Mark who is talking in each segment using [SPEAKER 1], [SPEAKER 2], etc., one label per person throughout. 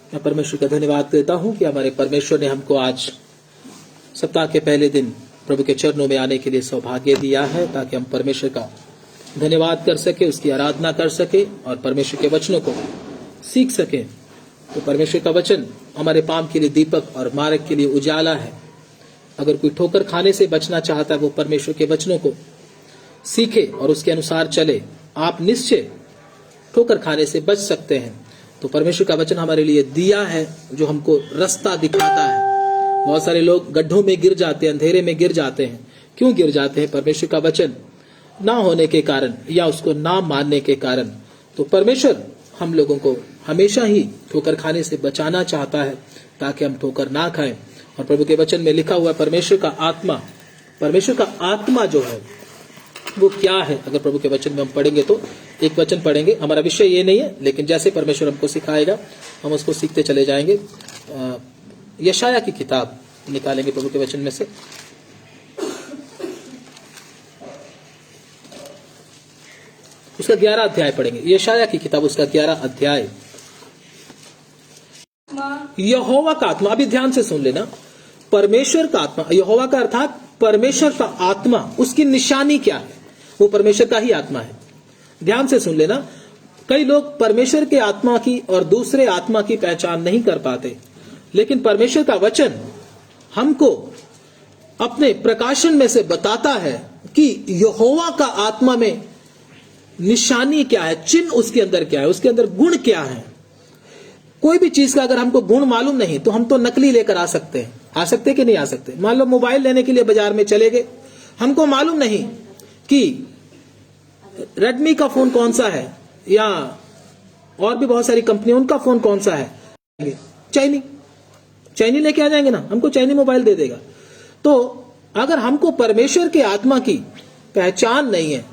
[SPEAKER 1] मैं परमेश्वर का धन्यवाद देता हूं कि हमारे परमेश्वर ने हमको आज सप्ताह के पहले दिन प्रभु के चरणों में आने के लिए सौभाग्य दिया है, ताकि हम परमेश्वर का धन्यवाद कर सके, उसकी आराधना कर सके और परमेश्वर के वचनों को सीख सके। तो परमेश्वर का वचन हमारे पांव के लिए दीपक और मार्ग के लिए उजाला है। अगर कोई ठोकर खाने से बचना चाहता है, वो परमेश्वर के वचनों को सीखे और उसके अनुसार चले, आप निश्चय ठोकर खाने से बच सकते हैं। तो परमेश्वर का वचन हमारे लिए दिया है, जो हमको रास्ता दिखाता है। बहुत सारे लोग गड्ढों में गिर जाते हैं, अंधेरे में गिर जाते हैं। क्यों गिर जाते हैं? परमेश्वर का वचन ना होने के कारण या उसको ना मानने के कारण। तो परमेश्वर हम लोगों को हमेशा ही ठोकर खाने से बचाना चाहता है, ताकि हम ठोकर ना खाएं। और प्रभु के वचन में लिखा हुआ है परमेश्वर का आत्मा जो है वो क्या है। अगर प्रभु के वचन में हम पढ़ेंगे तो एक वचन पढ़ेंगे, हमारा विषय ये नहीं है, लेकिन जैसे परमेश्वर हमको सिखाएगा हम उसको सीखते चले जाएंगे। यशाया की किताब निकालेंगे प्रभु के वचन में से, उसका 11 अध्याय पढ़ेंगे। यशाया की किताब उसका 11 अध्याय। यहोवा का आत्मा, अभी ध्यान से सुन लेना, परमेश्वर का आत्मा, यहोवा का अर्थात परमेश्वर का आत्मा, उसकी निशानी क्या है? वो परमेश्वर का ही आत्मा है। ध्यान से सुन लेना, कई लोग परमेश्वर के आत्मा की और दूसरे आत्मा की पहचान नहीं कर पाते, लेकिन परमेश्वर का वचन हमको अपने प्रकाशन में से बताता है कि यहोवा का आत्मा में निशानी क्या है, चिन्ह उसके अंदर क्या है, उसके अंदर गुण क्या है। कोई भी चीज का अगर हमको गुण मालूम नहीं तो हम तो नकली लेकर आ सकते हैं कि नहीं आ सकते? मान लो मोबाइल लेने के लिए बाजार में चले गए, हमको मालूम नहीं कि रेडमी का फोन कौन सा है या और भी बहुत सारी कंपनी, उनका फोन कौन सा है। चाइनी लेके आ जाएंगे ना, हमको चाइनी मोबाइल दे देगा। तो अगर हमको परमेश्वर के आत्मा की पहचान नहीं है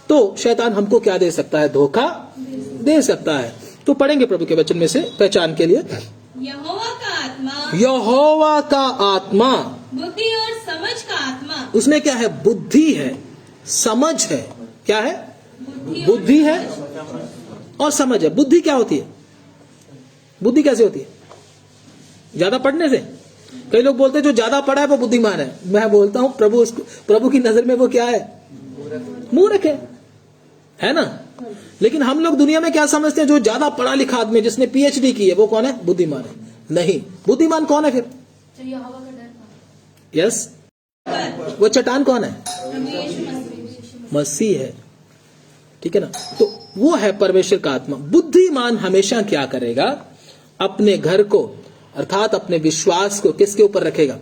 [SPEAKER 1] तो शैतान हमको क्या दे सकता है? धोखा दे सकता है। तो पढ़ेंगे प्रभु के वचन में से पहचान के लिए।
[SPEAKER 2] यहोवा का आत्मा बुद्धि और समझ का आत्मा।
[SPEAKER 1] उसमें क्या है? बुद्धि है, समझ है। क्या है? बुद्धि है और समझ है। बुद्धि क्या होती है? बुद्धि कैसे होती है? ज्यादा पढ़ने से। कई लोग बोलते हैं जो ज्यादा पढ़ा है वो बुद्धिमान है। मैं बोलता हूं प्रभु की नजर में वो क्या है? मूर्ख है ना। लेकिन हम लोग दुनिया में क्या समझते हैं? जो ज्यादा पढ़ा लिखा आदमी, जिसने पीएचडी की है, वो कौन है? बुद्धिमान है। नहीं, बुद्धिमान कौन है फिर? यस, वो चट्टान कौन है? मसीह है। ठीक है ना। तो वो है परमेश्वर का आत्मा। बुद्धिमान हमेशा क्या करेगा? अपने घर को अर्थात अपने विश्वास को किसके ऊपर रखेगा?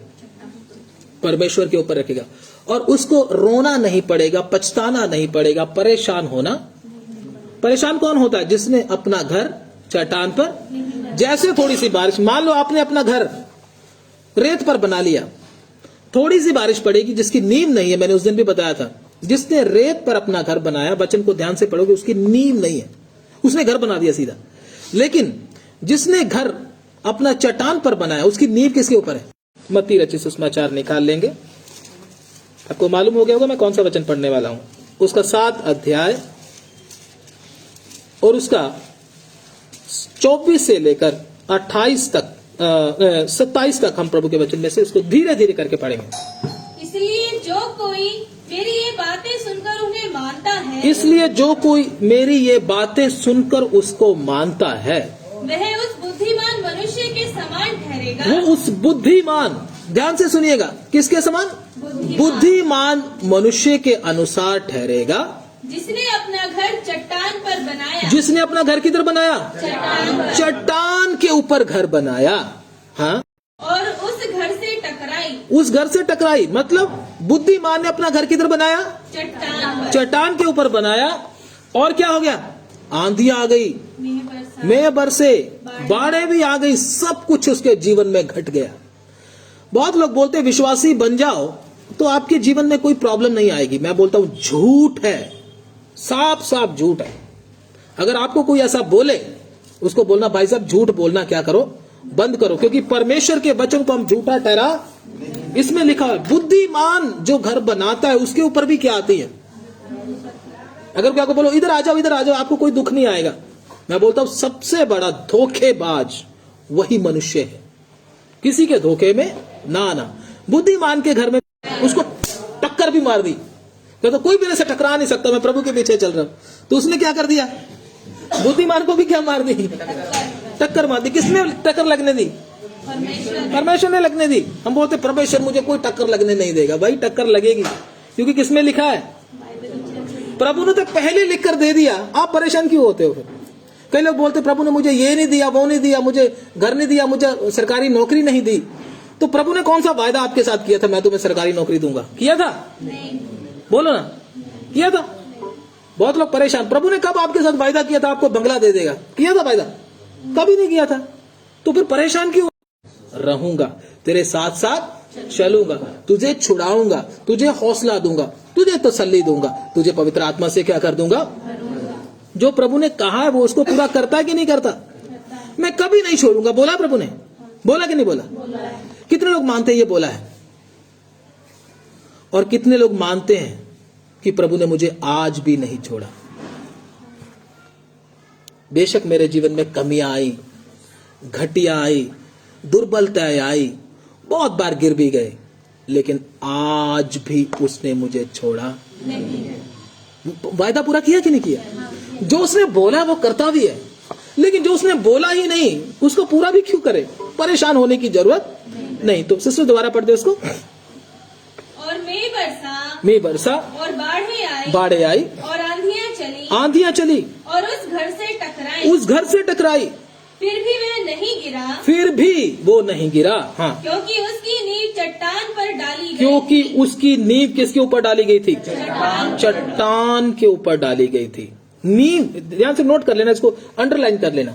[SPEAKER 1] परमेश्वर के ऊपर रखेगा। और उसको रोना नहीं पड़ेगा, पछताना नहीं पड़ेगा, परेशान होना। परेशान कौन होता है? जिसने अपना घर चट्टान पर, जैसे थोड़ी सी बारिश, मान लो आपने अपना घर रेत पर बना लिया, थोड़ी सी बारिश पड़ेगी, जिसकी नींव नहीं है, मैंने उस दिन भी बताया था, जिसने रेत पर अपना घर बनाया, वचन को ध्यान से पढ़ोगे, उसकी नींव नहीं है, उसने घर बना दिया सीधा। लेकिन जिसने घर अपना चट्टान पर बनाया, उसकी नींव किसके ऊपर है? मत्ती रचित सुसमाचार निकाल लेंगे। आपको मालूम हो गया होगा मैं कौन सा वचन पढ़ने वाला हूं। उसका 7 अध्याय और उसका 24 से लेकर 28 तक 27 तक हम प्रभु के वचन में से इसको धीरे धीरे करके पढ़ेंगे।
[SPEAKER 2] इसलिए जो कोई मेरी ये बातें सुनकर उन्हें मानता है,
[SPEAKER 1] इसलिए जो कोई मेरी ये बातें सुनकर उसको मानता है,
[SPEAKER 2] वह उस बुद्धिमान मनुष्य के समान ठहरेगा।
[SPEAKER 1] वो उस बुद्धिमान, ध्यान से सुनिएगा, किसके समान? बुद्धिमान मनुष्य के अनुसार ठहरेगा,
[SPEAKER 2] जिसने अपना घर चट्टान पर बनाया।
[SPEAKER 1] जिसने अपना घर किधर बनाया? चट्टान के ऊपर घर बनाया। हाँ,
[SPEAKER 2] और उस घर से टकराई।
[SPEAKER 1] उस घर से टकराई मतलब बुद्धिमान ने अपना घर किधर बनाया? चट्टान के ऊपर बनाया। और क्या हो गया? आंधी आ गई, मेघ बरसे, बाढ़ें भी आ गई, सब कुछ उसके जीवन में घट गया। बहुत लोग बोलते हैं विश्वासी बन जाओ तो आपके जीवन में कोई प्रॉब्लम नहीं आएगी। मैं बोलता हूं झूठ है, साफ साफ झूठ है। अगर आपको कोई ऐसा बोले, उसको बोलना भाई साहब झूठ बोलना क्या करो, बंद करो, क्योंकि परमेश्वर के वचन को हम झूठा ठहरा। इसमें लिखा है बुद्धिमान जो घर बनाता है उसके ऊपर भी क्या आती है। अगर कोई आपको बोलो इधर आ जाओ, आपको कोई दुख नहीं आएगा। मैं बोलता हूं सबसे बड़ा धोखेबाज वही मनुष्य है। किसी के धोखे में ना आना। बुद्धिमान के घर में उसको टक्कर भी मार दी, तो कोई मेरे से टकरा नहीं सकता, मैं प्रभु के पीछे चल रहा हूं। तो उसने क्या कर दिया? बुद्धिमान को भी क्या मार दी? टक्कर मार दी। किसने टक्कर लगने दी? परमेश्वर ने लगने दी। हम बोलते परमेश्वर मुझे कोई टक्कर लगने नहीं देगा। भाई टक्कर लगेगी, क्योंकि किसमें लिखा है? प्रभु ने तो पहले लिख कर दे दिया। आप परेशान क्यों होते हो फिर? कई लोग बोलते प्रभु ने मुझे ये नहीं दिया, वो नहीं दिया, मुझे घर नहीं दिया, मुझे सरकारी नौकरी नहीं दी। तो प्रभु ने कौन सा वायदा आपके साथ किया था, मैं तुम्हें सरकारी नौकरी दूंगा? किया था?
[SPEAKER 2] नहीं।
[SPEAKER 1] बोलो ना, किया था? बहुत लोग परेशान, प्रभु ने कब आपके साथ वायदा किया था आपको बंगला दे देगा? किया था वायदा? कभी नहीं किया था। तो फिर परेशान क्यों? रहूंगा, तेरे साथ साथ चलूंगा, तुझे छुड़ाऊंगा, तुझे हौसला दूंगा, तुझे तसल्ली दूंगा, तुझे पवित्र आत्मा से क्या कर दूंगा? जो प्रभु ने कहा है वो उसको पूरा करता है कि नहीं करता? मैं कभी नहीं छोड़ूंगा, बोला प्रभु ने? बोला कि नहीं बोला? कितने लोग मानते हैं ये बोला है? और कितने लोग मानते हैं कि प्रभु ने मुझे आज भी नहीं छोड़ा? बेशक मेरे जीवन में कमियां आई, घटिया आई, दुर्बलताएं आई, बहुत बार गिर भी गए, लेकिन आज भी उसने मुझे छोड़ा नहीं। वायदा पूरा किया कि नहीं किया? जो उसने बोला वो करता भी है, लेकिन जो उसने बोला ही नहीं उसको पूरा भी क्यों करे? परेशान होने की जरूरत नहीं। तो सिस्टर दोबारा पढ़ दे उसको।
[SPEAKER 2] और
[SPEAKER 1] मैं बरसा
[SPEAKER 2] और
[SPEAKER 1] बाढ़े आई
[SPEAKER 2] और
[SPEAKER 1] आंधियां चली
[SPEAKER 2] और उस घर से टकराई, फिर भी वह नहीं गिरा,
[SPEAKER 1] फिर भी वो नहीं गिरा। हाँ,
[SPEAKER 2] क्योंकि उसकी नींव चट्टान पर डाली गई।
[SPEAKER 1] क्योंकि उसकी नींव किसके ऊपर डाली गई थी? चट्टान के ऊपर डाली गई थी। नींव, ध्यान से नोट कर लेना, इसको अंडरलाइन कर लेना।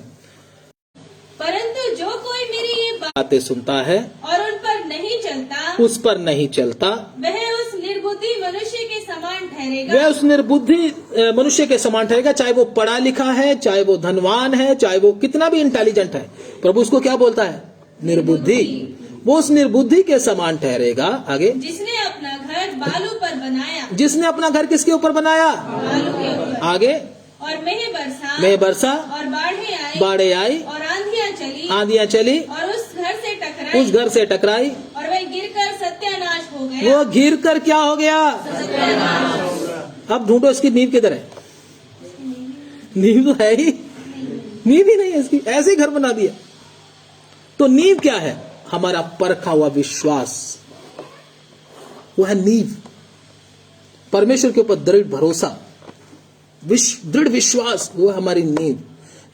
[SPEAKER 2] परंतु जो कोई मेरी ये
[SPEAKER 1] बातें सुनता है
[SPEAKER 2] और उन पर नहीं चलता,
[SPEAKER 1] उस पर नहीं चलता,
[SPEAKER 2] वह उस निर्बुद्धि मनुष्य के समान ठहरेगा।
[SPEAKER 1] वह उस निर्बुद्धि मनुष्य के समान ठहरेगा, चाहे वो पढ़ा लिखा है, चाहे वो धनवान है, चाहे वो कितना भी इंटेलिजेंट है। प्रभु उसको क्या बोलता है? निर्बुद्धि। वो उस निर्बुद्धि के समान ठहरेगा। आगे,
[SPEAKER 2] जिसने अपना घर बालू पर बनाया,
[SPEAKER 1] जिसने अपना घर किसके ऊपर बनाया?
[SPEAKER 2] बालू के ऊपर।
[SPEAKER 1] आगे,
[SPEAKER 2] और
[SPEAKER 1] मैं बरसा
[SPEAKER 2] और
[SPEAKER 1] बाढ़े आई
[SPEAKER 2] और
[SPEAKER 1] आंधियां चली
[SPEAKER 2] और उस घर से टकराई और वह गिरकर सत्यानाश हो गया।
[SPEAKER 1] वो गिर कर क्या हो गया? अब ढूंढो इसकी नींव किधर है? नींव तो है ही, नींव ही नहीं है इसकी, ऐसे ही घर बना दिया। तो नींव क्या है? हमारा परखा हुआ विश्वास, वो है नींव। परमेश्वर के ऊपर दृढ़ भरोसा, दृढ़ विश्वास, वो है हमारी नींव।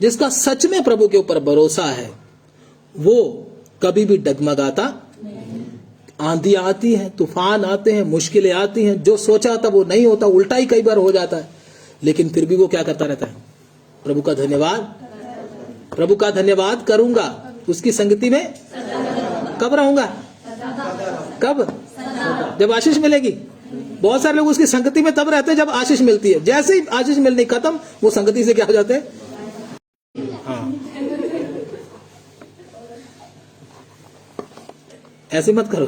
[SPEAKER 1] जिसका सच में प्रभु के ऊपर भरोसा है वो कभी भी डगमगाता। आंधियां आती हैं, तूफान आते हैं, मुश्किलें आती हैं, जो सोचा था वो नहीं होता, उल्टा ही कई बार हो जाता है, लेकिन फिर भी वो क्या करता रहता है? प्रभु का धन्यवाद, प्रभु का धन्यवाद करूंगा। उसकी संगति में कब रहूंगा? कब? जब आशीष मिलेगी। बहुत सारे लोग उसकी संगति में तब रहते हैं जब आशीष मिलती है। जैसे ही आशीष मिलनी खत्म, वो संगति से क्या हो जाते हैं? हाँ, ऐसे मत करो।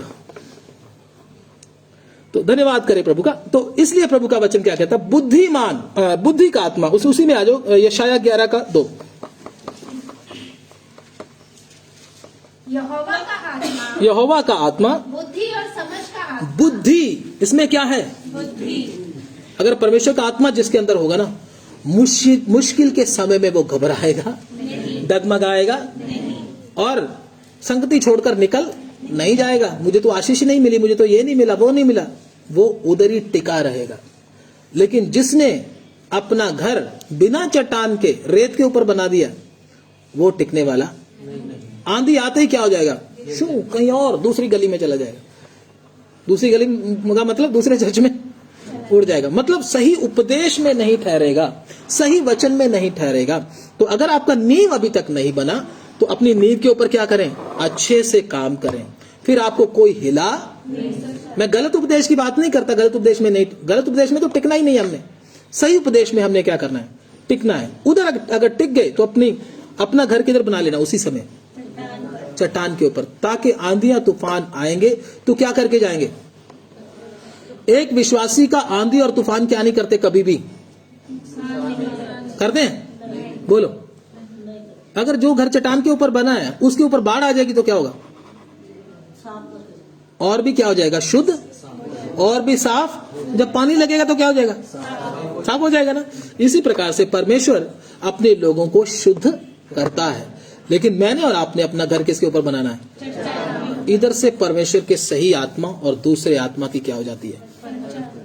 [SPEAKER 1] तो धन्यवाद करें प्रभु का। तो इसलिए प्रभु का वचन क्या कहता? बुद्धिमान, बुद्धि का आत्मा, उसी में आ जाओ, यशायाह 11:2। यहोवा का आत्मा
[SPEAKER 3] बुद्धि और समझ का आत्मा।
[SPEAKER 1] बुद्धि, इसमें क्या है?
[SPEAKER 2] बुद्धि।
[SPEAKER 1] अगर परमेश्वर का आत्मा जिसके अंदर होगा ना, मुश्किल के समय में वो घबराएगा, डगमगाएगा और संगति छोड़कर निकल नहीं जाएगा। मुझे तो आशीष नहीं मिली, मुझे तो ये नहीं मिला, वो नहीं मिला, वो उधर ही टिका रहेगा। लेकिन जिसने अपना घर बिना चट्टान के रेत के ऊपर बना दिया, वो टिकने वाला। आंधी आते ही क्या हो जाएगा? शू, कहीं और दूसरी गली में चला जाएगा। दूसरी गली का मतलब दूसरे चर्च में उड़ जाएगा। मतलब सही उपदेश में नहीं ठहरेगा, सही वचन में नहीं ठहरेगा। तो अगर आपका नींव अभी तक नहीं बना, तो अपनी नींव के ऊपर क्या करें? अच्छे से काम करें, फिर आपको कोई हिला। मैं गलत उपदेश की बात नहीं करता, गलत उपदेश में नहीं, गलत उपदेश में तो टिकना ही नहीं हमने। सही उपदेश में हमने क्या करना है? टिकना है। उधर अगर टिक गए तो अपना घर किधर बना लेना? उसी समय चट्टान के ऊपर, ताकि आंधियां तूफान आएंगे तो क्या करके जाएंगे? एक विश्वासी का आंधी और तूफान क्या नहीं करते? कभी भी करते हैं? बोलो, अगर जो घर चट्टान के ऊपर बना है उसके ऊपर बाढ़ आ जाएगी तो क्या होगा? और भी क्या हो जाएगा? शुद्ध और भी साफ। जब पानी लगेगा तो क्या हो जाएगा? साफ हो जाएगा ना। इसी प्रकार से परमेश्वर अपने लोगों को शुद्ध करता है, लेकिन मैंने और आपने अपना घर किसके ऊपर बनाना है? इधर से परमेश्वर के सही आत्मा और दूसरे आत्मा की क्या हो जाती है?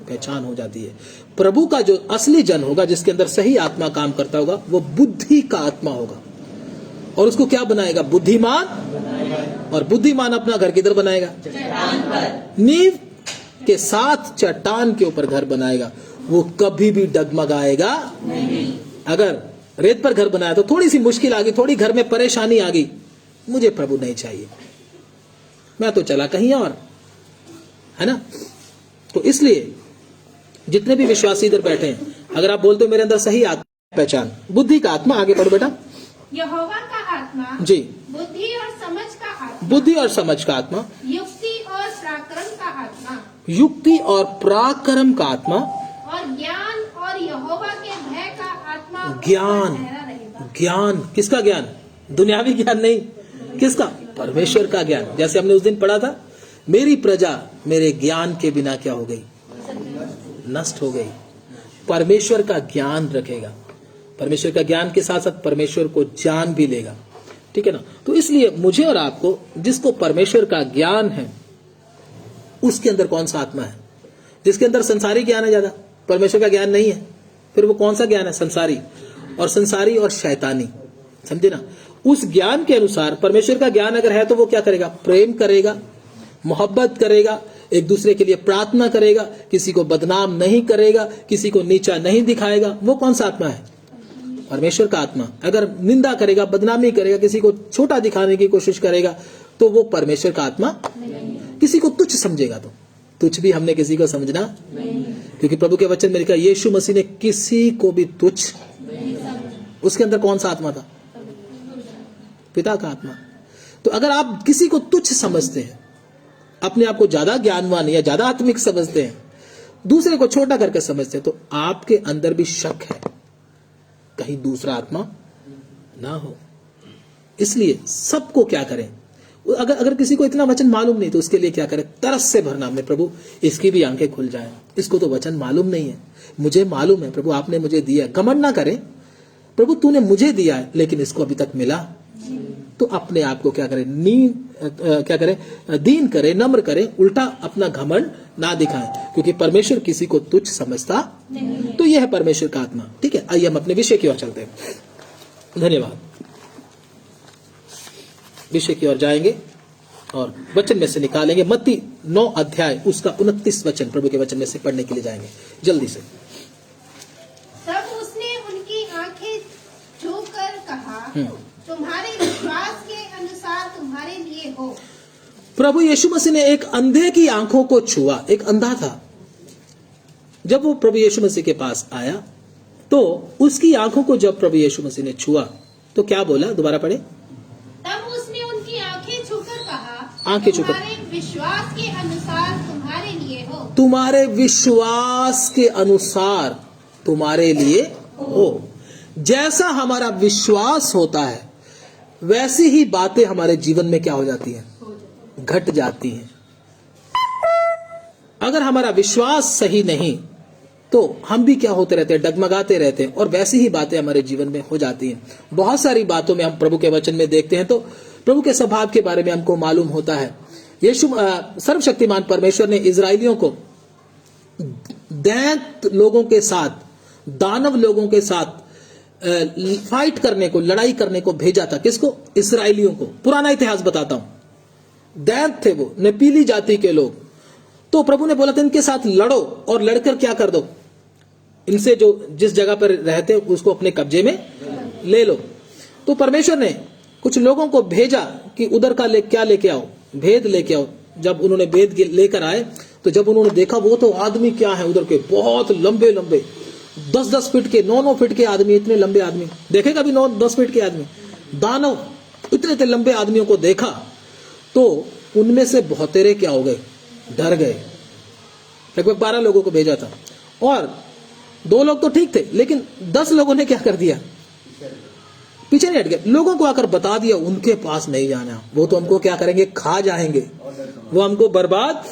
[SPEAKER 1] पहचान हो जाती है। प्रभु का जो असली जन होगा, जिसके अंदर सही आत्मा काम करता होगा, वो बुद्धि का आत्मा होगा और उसको क्या बनाएगा? बुद्धिमान। और बुद्धिमान अपना घर किधर बनाएगा? नींव के साथ चट्टान के ऊपर घर बनाएगा, वो कभी भी डगमगाएगा नहीं। अगर रेत पर घर बनाया तो थोड़ी सी मुश्किल आ गई, थोड़ी घर में परेशानी आ गई, मुझे प्रभु नहीं चाहिए, मैं तो चला कहीं और, है ना। तो इसलिए जितने भी विश्वासी इधर बैठे हैं, अगर आप बोलते हो मेरे अंदर सही आत्मा पहचान, बुद्धि का आत्मा, आगे पढ़ो बेटा।
[SPEAKER 3] यहोवा का आत्मा
[SPEAKER 1] जी।
[SPEAKER 3] बुद्धि और समझ का आत्मा,
[SPEAKER 1] बुद्धि और समझ का आत्मा,
[SPEAKER 3] युक्ति और पराक्रम का आत्मा,
[SPEAKER 1] युक्ति और पराक्रम का आत्मा,
[SPEAKER 3] और ज्ञान और यहोवा के भय का आत्मा
[SPEAKER 1] ज्ञान।
[SPEAKER 3] ठहरा रहेगा।
[SPEAKER 1] ज्ञान किसका ज्ञान? दुनियावी ज्ञान नहीं, किसका? परमेश्वर का ज्ञान। जैसे हमने उस दिन पढ़ा था, मेरी प्रजा मेरे ज्ञान के बिना क्या हो गई? नष्ट हो गई। परमेश्वर का ज्ञान रखेगा, परमेश्वर का ज्ञान के साथ साथ परमेश्वर को जान भी लेगा, ठीक है ना। तो इसलिए मुझे और आपको, जिसको परमेश्वर का ज्ञान है, उसके अंदर कौन सा आत्मा है? जिसके अंदर संसारी ज्ञान है ज्यादा, परमेश्वर का ज्ञान नहीं है, फिर वो कौन सा ज्ञान है? संसारी। और संसारी और शैतानी, समझे ना। उस ज्ञान के अनुसार परमेश्वर का ज्ञान अगर है तो वो क्या करेगा? प्रेम करेगा, मोहब्बत करेगा, एक दूसरे के लिए प्रार्थना करेगा, किसी को बदनाम नहीं करेगा, किसी को नीचा नहीं दिखाएगा। वो कौन सा आत्मा है? परमेश्वर का आत्मा। अगर निंदा करेगा, बदनामी करेगा, किसी को छोटा दिखाने की कोशिश करेगा, तो वो परमेश्वर का आत्मा। किसी को तुच्छ समझेगा तो तुच्छ भी हमने किसी को समझना नहीं। क्योंकि प्रभु के वचन में लिखा, यीशु मसीह ने किसी को भी तुच्छ, उसके अंदर कौन सा आत्मा था? पिता का आत्मा। तो अगर आप किसी को तुच्छ समझते हैं, अपने आप को ज्यादा ज्ञानवान या ज्यादा आत्मिक समझते हैं, दूसरे को छोटा करके समझते हैं, तो आपके अंदर भी शक है कहीं दूसरा आत्मा ना हो। इसलिए सबको क्या करें? अगर किसी को इतना वचन मालूम नहीं तो उसके लिए क्या करें? तरस से भरना में, प्रभु इसकी भी आंखें खुल जाएं, इसको तो वचन मालूम नहीं है, मुझे मालूम है प्रभु, आपने मुझे दिया। घमंड ना करें, प्रभु तूने मुझे दिया है लेकिन इसको अभी तक मिला। तो अपने आप को क्या करें? क्या करें? दीन करें, नम्र करें, उल्टा अपना घमंड ना दिखाएं, क्योंकि परमेश्वर किसी को तुच्छ समझता नहीं। तो यह है परमेश्वर का आत्मा, ठीक है। आइए हम अपने विषय की ओर चलते हैं। धन्यवाद। विषय की ओर जाएंगे और वचन में से निकालेंगे मत्ती 9 अध्याय उसका 29 वचन, प्रभु के वचन में से पढ़ने के लिए जाएंगे जल्दी से।
[SPEAKER 3] तब उसने उनकी आंखें छूकर कहा, तुम्हारे विश्वास के अनुसार तुम्हारे लिए हो।
[SPEAKER 1] प्रभु यीशु मसीह ने एक अंधे की आंखों को छुआ। एक अंधा था, जब वो प्रभु यीशु मसीह के पास आया तो उसकी आंखों को जब प्रभु यीशु मसीह ने छुआ तो क्या बोला? दोबारा पढ़े।
[SPEAKER 3] तब उसने उनकी आंखें छूकर कहा,
[SPEAKER 1] आंखें छूकर,
[SPEAKER 3] तुम्हारे विश्वास के अनुसार तुम्हारे लिए हो।
[SPEAKER 1] तुम्हारे विश्वास के अनुसार तुम्हारे लिए हो। जैसा हमारा विश्वास होता है वैसी ही बातें हमारे जीवन में क्या हो जाती हैं? घट जाती हैं। अगर हमारा विश्वास सही नहीं तो हम भी क्या होते रहते हैं? डगमगाते रहते हैं, और वैसी ही बातें हमारे जीवन में हो जाती हैं। बहुत सारी बातों में हम प्रभु के वचन में देखते हैं तो प्रभु के स्वभाव के बारे में हमको मालूम होता है। यीशु सर्वशक्तिमान परमेश्वर ने इजराइलियों को दैत्य लोगों के साथ, दानव लोगों के साथ फाइट करने को, लड़ाई करने को भेजा था। किसको? इस्राएलियों को। पुराना इतिहास बताता हूं। दैत्य थे वो, नपीली जाति के लोग। तो प्रभु ने बोला था इनके साथ लड़ो और लड़कर क्या कर दो? इनसे जो जिस जगह पर रहते उसको अपने कब्जे में ले लो। तो परमेश्वर ने कुछ लोगों को भेजा कि उधर का क्या लेके आओ? भेद लेके आओ। जब उन्होंने भेद लेकर आए तो जब उन्होंने देखा वो तो आदमी क्या है उधर के, बहुत लंबे लंबे 10-10 फीट के, 9-9 फीट के आदमी, इतने लंबे आदमी देखेगा भी 9-10 फीट के आदमी, दानव, इतने लंबे आदमियों को देखा तो उनमें से बहुतेरे क्या हो गए? डर गए। लगभग 12 लोगों को भेजा था और 2 लोग तो ठीक थे, लेकिन 10 लोगों ने क्या कर दिया? पीछे नहीं हट गए, लोगों को आकर बता दिया उनके पास नहीं जाना, वो तो हमको क्या करेंगे, खा जाएंगे, वो हमको बर्बाद,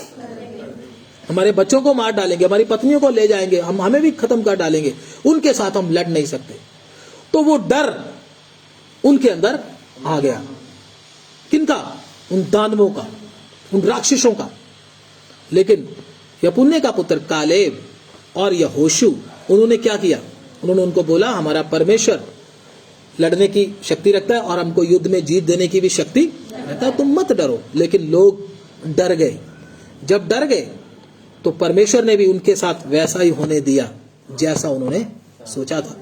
[SPEAKER 1] हमारे बच्चों को मार डालेंगे, हमारी पत्नियों को ले जाएंगे, हमें भी खत्म कर डालेंगे, उनके साथ हम लड़ नहीं सकते। तो वो डर उनके अंदर आ गया। किनका? उन दानवों का, उन राक्षसों का। लेकिन यपुन्ने का पुत्र कालेब और यहोशू, उन्होंने क्या किया? उन्होंने उनको बोला हमारा परमेश्वर लड़ने की शक्ति रखता है और हमको युद्ध में जीत देने की भी शक्ति रखता है, तुम मत डरो। लेकिन लोग डर गए। जब डर गए तो परमेश्वर ने भी उनके साथ वैसा ही होने दिया जैसा उन्होंने सोचा था।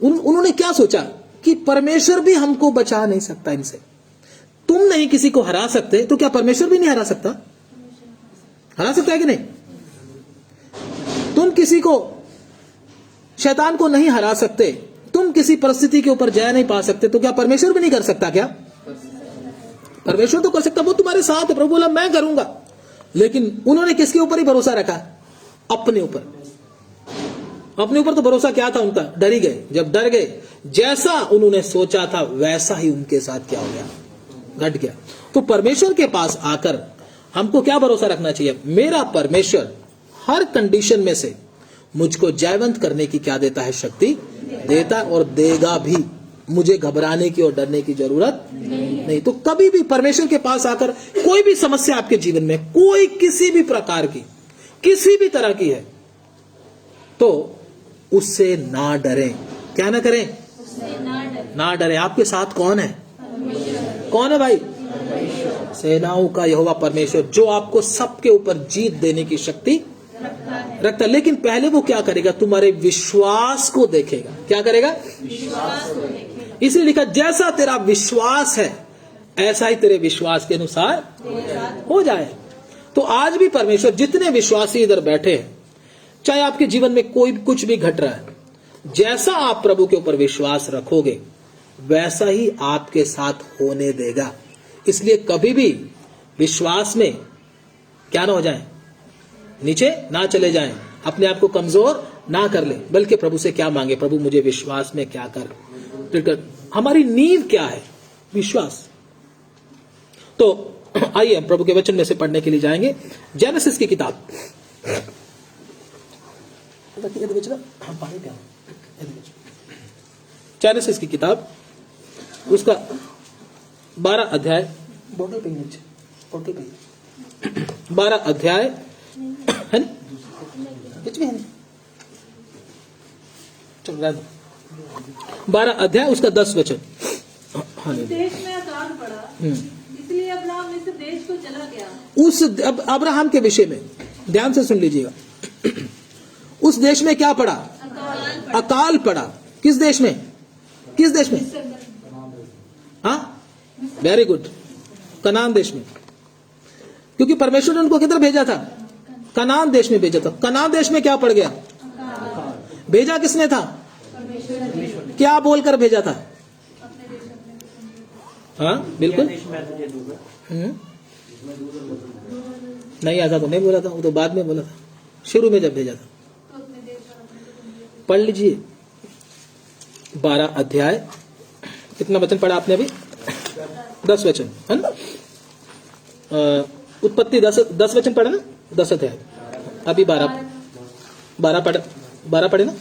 [SPEAKER 1] उन्होंने क्या सोचा कि परमेश्वर भी हमको बचा नहीं सकता इनसे। तुम नहीं किसी को हरा सकते तो क्या परमेश्वर भी नहीं हरा सकता? हरा सकता है कि नहीं? तुम किसी को, शैतान को नहीं हरा सकते, तुम किसी परिस्थिति के ऊपर जय नहीं पा सकते, तो क्या परमेश्वर भी नहीं कर सकता? क्या परमेश्वर तो कर सकता, वो तुम्हारे साथ है। प्रभु बोला मैं करूंगा। लेकिन उन्होंने किसके ऊपर ही भरोसा रखा? अपने ऊपर। अपने ऊपर तो भरोसा क्या था उनका? डर ही गए। जब डर गए, जैसा उन्होंने सोचा था वैसा ही उनके साथ क्या हो गया? घट गया। तो परमेश्वर के पास आकर हमको क्या भरोसा रखना चाहिए? मेरा परमेश्वर हर कंडीशन में से मुझको जयवंत करने की क्या देता है? शक्ति देता है और देगा भी। मुझे घबराने की और डरने की जरूरत नहीं। तो कभी भी परमेश्वर के पास आकर कोई भी समस्या आपके जीवन में, कोई किसी भी प्रकार की, किसी भी तरह की है, तो उससे ना डरें। क्या ना करें? ना डरें। आपके साथ कौन है? कौन है भाई? सेनाओं का यहोवा परमेश्वर, जो आपको सबके ऊपर जीत देने की शक्ति रखता है। लेकिन पहले वो क्या करेगा? तुम्हारे विश्वास को देखेगा। क्या करेगा? इसलिए लिखा जैसा तेरा विश्वास है ऐसा ही तेरे विश्वास के अनुसार हो जाए। तो आज भी परमेश्वर, जितने विश्वासी इधर बैठे हैं, चाहे आपके जीवन में कोई कुछ भी घट रहा है, जैसा आप प्रभु के ऊपर विश्वास रखोगे वैसा ही आपके साथ होने देगा। इसलिए कभी भी विश्वास में क्या ना हो जाए, नीचे ना चले जाएं, अपने आप को कमजोर ना कर ले, बल्कि प्रभु से क्या मांगे? प्रभु मुझे विश्वास में क्या कर। हमारी नींव क्या है? विश्वास। तो आइए हम प्रभु के वचन में से पढ़ने के लिए जाएंगे। जेनेसिस की किताब, जेनेसिस की किताब, उसका 12 अध्याय, 12 अध्याय है ना? कुछ भी है नहीं, चल रहा है। 12 अध्याय उसका 10 वचन। हाँ,
[SPEAKER 2] देश में अकाल पड़ा, इसलिए अब्राहम इस देश को चला गया।
[SPEAKER 1] उस अब अब्राहम के विषय में ध्यान से सुन लीजिएगा। उस देश में क्या पड़ा? अकाल पड़ा। किस देश में? किस देश में? हाँ, वेरी गुड, कनान देश में। क्योंकि परमेश्वर ने उनको किधर भेजा था? कनान देश में भेजा था। कनान देश में क्या पड़ गया? भेजा किसने था? क्या बोलकर भेजा था? हाँ बिल्कुल, नहीं ऐसा तो नहीं बोला था, वो तो बाद में बोला था, शुरू में जब भेजा था। पढ़ लीजिए 12 अध्याय, कितना वचन पढ़ा आपने अभी? 10 वचन है ना? उत्पत्ति 10 वचन पढ़े ना? 10 अध्याय, अभी 12 पढ़े ना?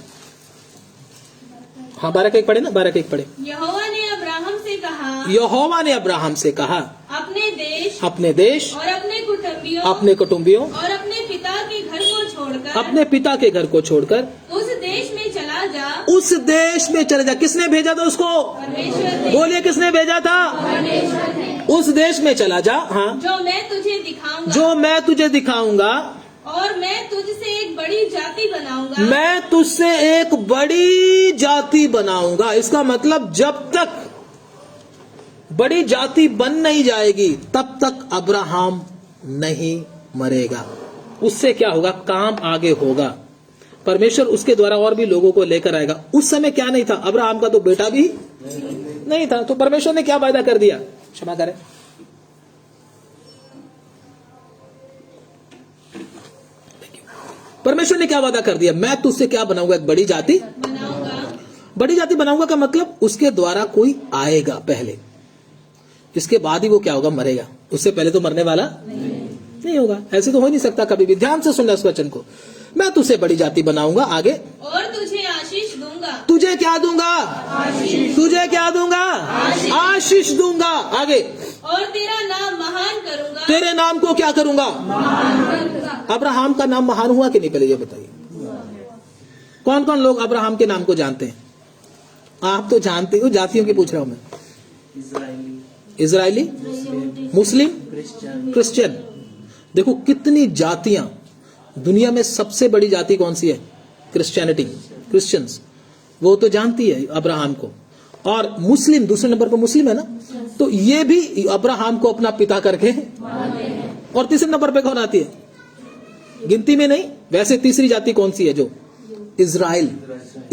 [SPEAKER 1] हाँ 12 के 1 पढ़े ना? 12 के 1 पढ़े।
[SPEAKER 2] यहोवा ने अब्राहम से कहा,
[SPEAKER 1] यहोवा ने अब्राहम से कहा,
[SPEAKER 2] अपने देश
[SPEAKER 1] और
[SPEAKER 2] अपने कुटुंबियों
[SPEAKER 1] और अपने पिता के घर को छोड़कर
[SPEAKER 2] उस देश में चला जा।
[SPEAKER 1] उस देश में चले जा। किसने भेजा था उसको?
[SPEAKER 2] परमेश्वर ने।
[SPEAKER 1] बोलिए किसने भेजा था?
[SPEAKER 2] परमेश्वर ने।
[SPEAKER 1] उस देश में चला जा, हाँ,
[SPEAKER 2] जो मैं तुझे दिखाऊंगा और मैं तुझसे एक बड़ी जाति बनाऊंगा। इसका मतलब जब तक बड़ी जाति बन नहीं जाएगी तब तक अब्राहम नहीं मरेगा। उससे क्या होगा? काम आगे होगा। परमेश्वर उसके द्वारा और भी लोगों को लेकर आएगा। उस समय क्या नहीं था? अब्राहम का तो बेटा भी नहीं था। तो परमेश्वर ने क्या वायदा कर दिया? क्षमा करें, परमेश्वर ने क्या वादा कर दिया? मैं तुझसे क्या बनाऊंगा? एक बड़ी जाति बनाऊंगा। बड़ी जाति बनाऊंगा का मतलब उसके द्वारा कोई आएगा पहले, इसके बाद ही वो क्या होगा, मरेगा। उससे पहले तो मरने वाला नहीं होगा। ऐसे तो हो नहीं सकता कभी भी। ध्यान से सुनना इस वचन को। मैं तुझे बड़ी जाति बनाऊंगा, आगे,
[SPEAKER 4] और तुझे आशीष दूंगा।
[SPEAKER 2] तुझे क्या दूंगा, तुझे क्या दूंगा, आशीष दूंगा। आगे,
[SPEAKER 4] और तेरा नाम महान करूंगा।
[SPEAKER 2] तेरे नाम को क्या करूंगा, अब्राहम का नाम महान हुआ कि नहीं, पहले ये बताइए। कौन कौन लोग अब्राहम के नाम को जानते हैं? आप तो जानते हो, जातियों की पूछ रहा हूं मैं। इजराइली, मुस्लिम, क्रिश्चियन। देखो कितनी जातियां, दुनिया में सबसे बड़ी जाति कौन सी है? Christianity, Christians. वो तो जानती है अब्राहम को। और मुस्लिम दूसरे नंबर पर मुस्लिम है ना, तो ये भी अब्राहम को अपना पिता करके। और तीसरे नंबर पे कौन आती है? गिनती में नहीं, वैसे तीसरी जाति कौन सी है? जो इजराइल।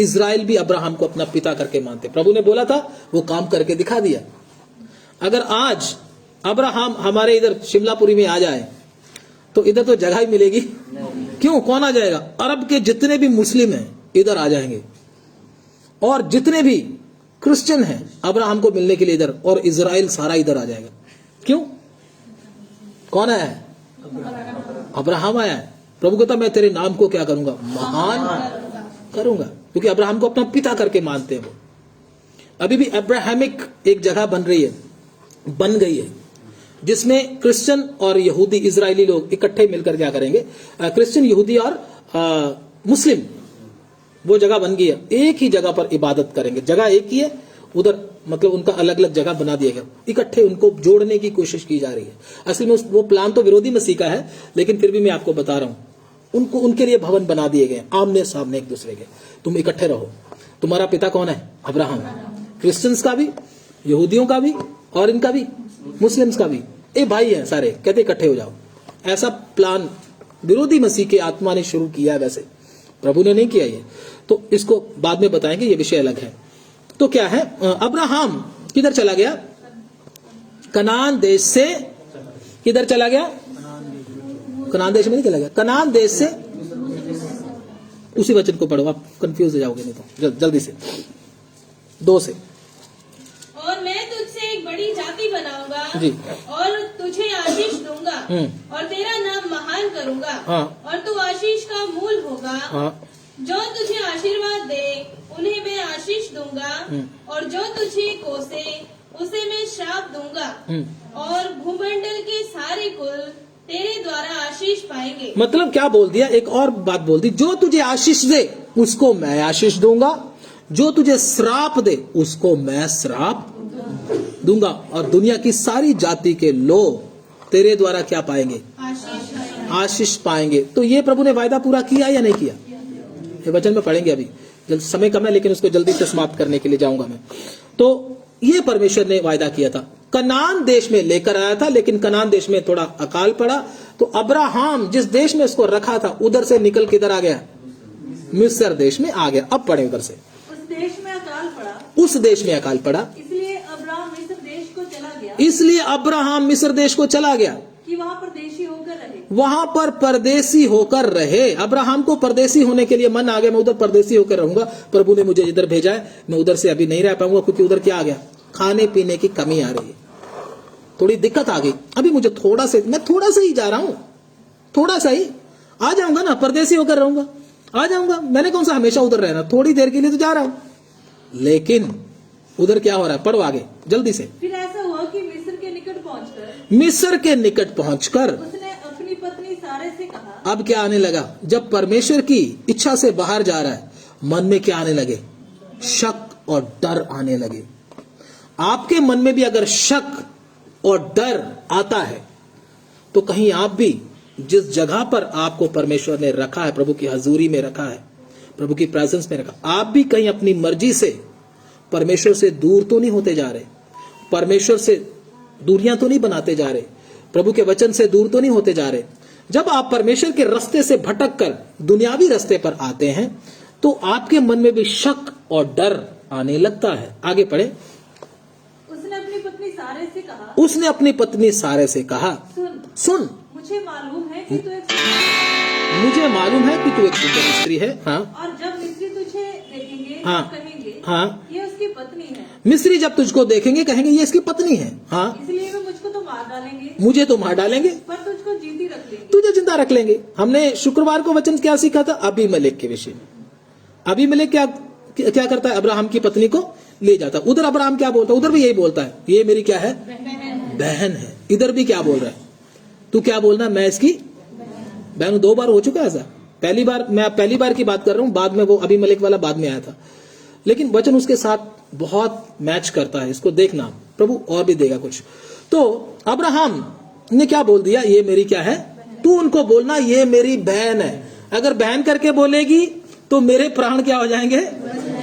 [SPEAKER 2] इजराइल भी अब्राहम को अपना पिता करके मानते। प्रभु ने बोला था, वो काम करके दिखा दिया। अगर आज अब्राहम हमारे इधर शिमलापुरी में आ जाए तो इधर तो जगह ही मिलेगी। क्यों? कौन आ जाएगा? अरब के जितने भी मुस्लिम हैं इधर आ जाएंगे, और जितने भी क्रिश्चियन हैं अब्राहम को मिलने के लिए इधर, और इजराइल सारा इधर आ जाएगा। क्यों? कौन आया है? अब्राहम आया है। प्रभु कहता मैं तेरे नाम को क्या करूंगा, महान करूंगा, क्योंकि अब्राहम को अपना पिता करके मानते हैं वो। अभी भी अब्राहमिक एक जगह बन रही है, बन गई है, जिसमें क्रिश्चियन और यहूदी, इजरायली लोग इकट्ठे मिलकर क्या करेंगे, क्रिश्चियन, यहूदी और मुस्लिम, वो जगह बन गई है। एक ही जगह पर इबादत करेंगे, जगह एक ही है, उधर मतलब उनका अलग अलग जगह बना दिया गया। इकट्ठे उनको जोड़ने की कोशिश की जा रही है। असल में वो प्लान तो विरोधी मसीह का है, लेकिन फिर भी मैं आपको बता रहा हूं, उनको उनके लिए भवन बना दिए गए, आमने सामने एक दूसरे के। तुम इकट्ठे रहो। तुम्हारा पिता कौन है? अब्राहम। क्रिश्चियंस का भी, यहूदियों का भी, और इनका भी, मुस्लिम्स का भी। ए भाई है सारे, कहते इकट्ठे हो जाओ। ऐसा प्लान विरोधी मसीह के आत्मा ने शुरू किया है, वैसे प्रभु ने नहीं किया ये, तो इसको बाद में बताएंगे, ये विषय अलग है। तो क्या है, अब्राहम किधर चला गया? कनान देश से। किधर चला गया? कनान देश में नहीं चला गया, कनान देश से। उसी वचन को पढ़ो, आप कंफ्यूज हो जाओगे नहीं तो। जल्दी से 2 से।
[SPEAKER 4] और मैं तुझसे एक बड़ी जाति बनाऊंगा
[SPEAKER 2] जी।
[SPEAKER 4] और तुझे आशीष दूंगा और तेरा नाम महान करूंगा।
[SPEAKER 2] हाँ।
[SPEAKER 4] और तू आशीष का मूल होगा।
[SPEAKER 2] हाँ।
[SPEAKER 4] जो तुझे आशीर्वाद दे उन्हें मैं आशीष दूंगा, और जो तुझे कोसे उसे मैं श्राप दूंगा। और भूमंडल के सारे कुल तेरे द्वारा आशीष पाएंगे।
[SPEAKER 2] मतलब क्या बोल दिया? एक और बात बोल दी, जो तुझे आशीष दे उसको मैं आशीष दूंगा, जो तुझे श्राप दे उसको मैं श्राप दूंगा, और दुनिया की सारी जाति के लोग तेरे द्वारा क्या पाएंगे? आशीष पाएंगे। तो ये प्रभु ने वायदा पूरा किया या नहीं किया? ये वचन में पढ़ेंगे। अभी जल्द, समय कम है, लेकिन उसको जल्दी से समाप्त करने के लिए जाऊंगा मैं। तो ये परमेश्वर ने वायदा किया था, कनान देश में लेकर आया था, लेकिन कनान देश में थोड़ा अकाल पड़ा, तो अब्राहम जिस देश में उसको रखा था उधर से निकल किधर आ गया? मिस्र देश में आ गया। अब पढ़े उधर से।
[SPEAKER 5] उस देश में अकाल पड़ा,
[SPEAKER 2] उस देश में अकाल पड़ा,
[SPEAKER 5] इसलिए अब्राहम मिस्र देश को चला गया,
[SPEAKER 2] इसलिए अब्राहम मिस्र देश को चला गया
[SPEAKER 5] कि वहाँ परदेशी होकर रहे।
[SPEAKER 2] वहां पर परदेसी होकर रहे। अब्राहम को परदेसी होने के लिए मन आ गया, मैं उधर परदेसी होकर रहूंगा, प्रभु ने मुझे इधर भेजा है, मैं उधर से अभी नहीं रह पाऊंगा, क्योंकि उधर क्या आ गया? खाने पीने की कमी आ रही है, थोड़ी दिक्कत आ गई। अभी मुझे थोड़ा सा, मैं थोड़ा सा ही जा रहा हूं, थोड़ा सा ही आ जाऊंगा ना, परदेसी होकर रहूंगा, आ जाऊंगा। मैंने कौन सा हमेशा उधर रहना, थोड़ी देर के लिए तो जा रहा हूं। लेकिन उधर क्या हो रहा है? पढ़ो आगे जल्दी से।
[SPEAKER 5] फिर ऐसा हुआ कि मिस्र के निकट पहुंचकर
[SPEAKER 2] मिस्र के निकट पहुंचकर
[SPEAKER 5] उसने अपनी पत्नी सारे से कहा।
[SPEAKER 2] अब क्या आने लगा? जब परमेश्वर की इच्छा से बाहर जा रहा है, मन में क्या आने लगे? शक और डर आने लगे। आपके मन में भी अगर शक और डर आता है, तो कहीं आप भी जिस जगह पर आपको परमेश्वर ने रखा है, प्रभु की हजूरी में रखा है, प्रभु की प्रेजेंस में रखा, आप भी कहीं अपनी मर्जी से परमेश्वर से दूर तो नहीं होते जा रहे, परमेश्वर से दूरियां तो नहीं बनाते जा रहे, प्रभु के वचन से दूर तो नहीं होते जा रहे। जब आप परमेश्वर के रास्ते से भटक कर दुनियावी रास्ते पर आते हैं, तो आपके मन में भी शक और डर आने लगता है। आगे पढ़े।
[SPEAKER 5] उसने अपनी पत्नी सारे से कहा।
[SPEAKER 2] उसने अपनी पत्नी सारे से कहा, सुन,
[SPEAKER 5] मुझे मालूम है कि तू एक
[SPEAKER 2] मुझे मालूम है कि तू एक सुंदर स्त्री है। हाँ।
[SPEAKER 5] और जब मिस्री तुझे देखेंगे
[SPEAKER 2] हाँ।
[SPEAKER 5] तो कहेंगे
[SPEAKER 1] हाँ,
[SPEAKER 5] ये उसकी पत्नी है,
[SPEAKER 1] मिस्री जब तुझको देखेंगे कहेंगे ये इसकी पत्नी है। हाँ,
[SPEAKER 5] इसलिए वे मुझको तो मार डालेंगे,
[SPEAKER 1] मुझे तो मार डालेंगे,
[SPEAKER 5] पर तुझको जीती रख लेंगे।
[SPEAKER 1] तुझे जिंदा रख लेंगे। हमने शुक्रवार को वचन क्या सीखा था? अबीमेलेक के विषय में। अबीमेलेक क्या करता है? अब्राहम की पत्नी को ले जाता है। उधर अब्राहम क्या बोलता है? उधर भी यही बोलता है, ये मेरी क्या है? बहन है। इधर भी क्या बोल रहा है? तू क्या बोलना? मैं इसकी बहन हूं। 2 बार हो चुका है ऐसा। पहली बार, मैं पहली बार की बात कर रहा हूं, बाद में वो अबीमेलेक वाला बाद में आया था, लेकिन वचन उसके साथ बहुत मैच करता है। इसको देखना, प्रभु और भी देगा कुछ। तो अब्राहम ने क्या बोल दिया? ये मेरी क्या है? तू उनको बोलना ये मेरी बहन है। अगर बहन करके बोलेगी तो मेरे प्राण क्या हो जाएंगे?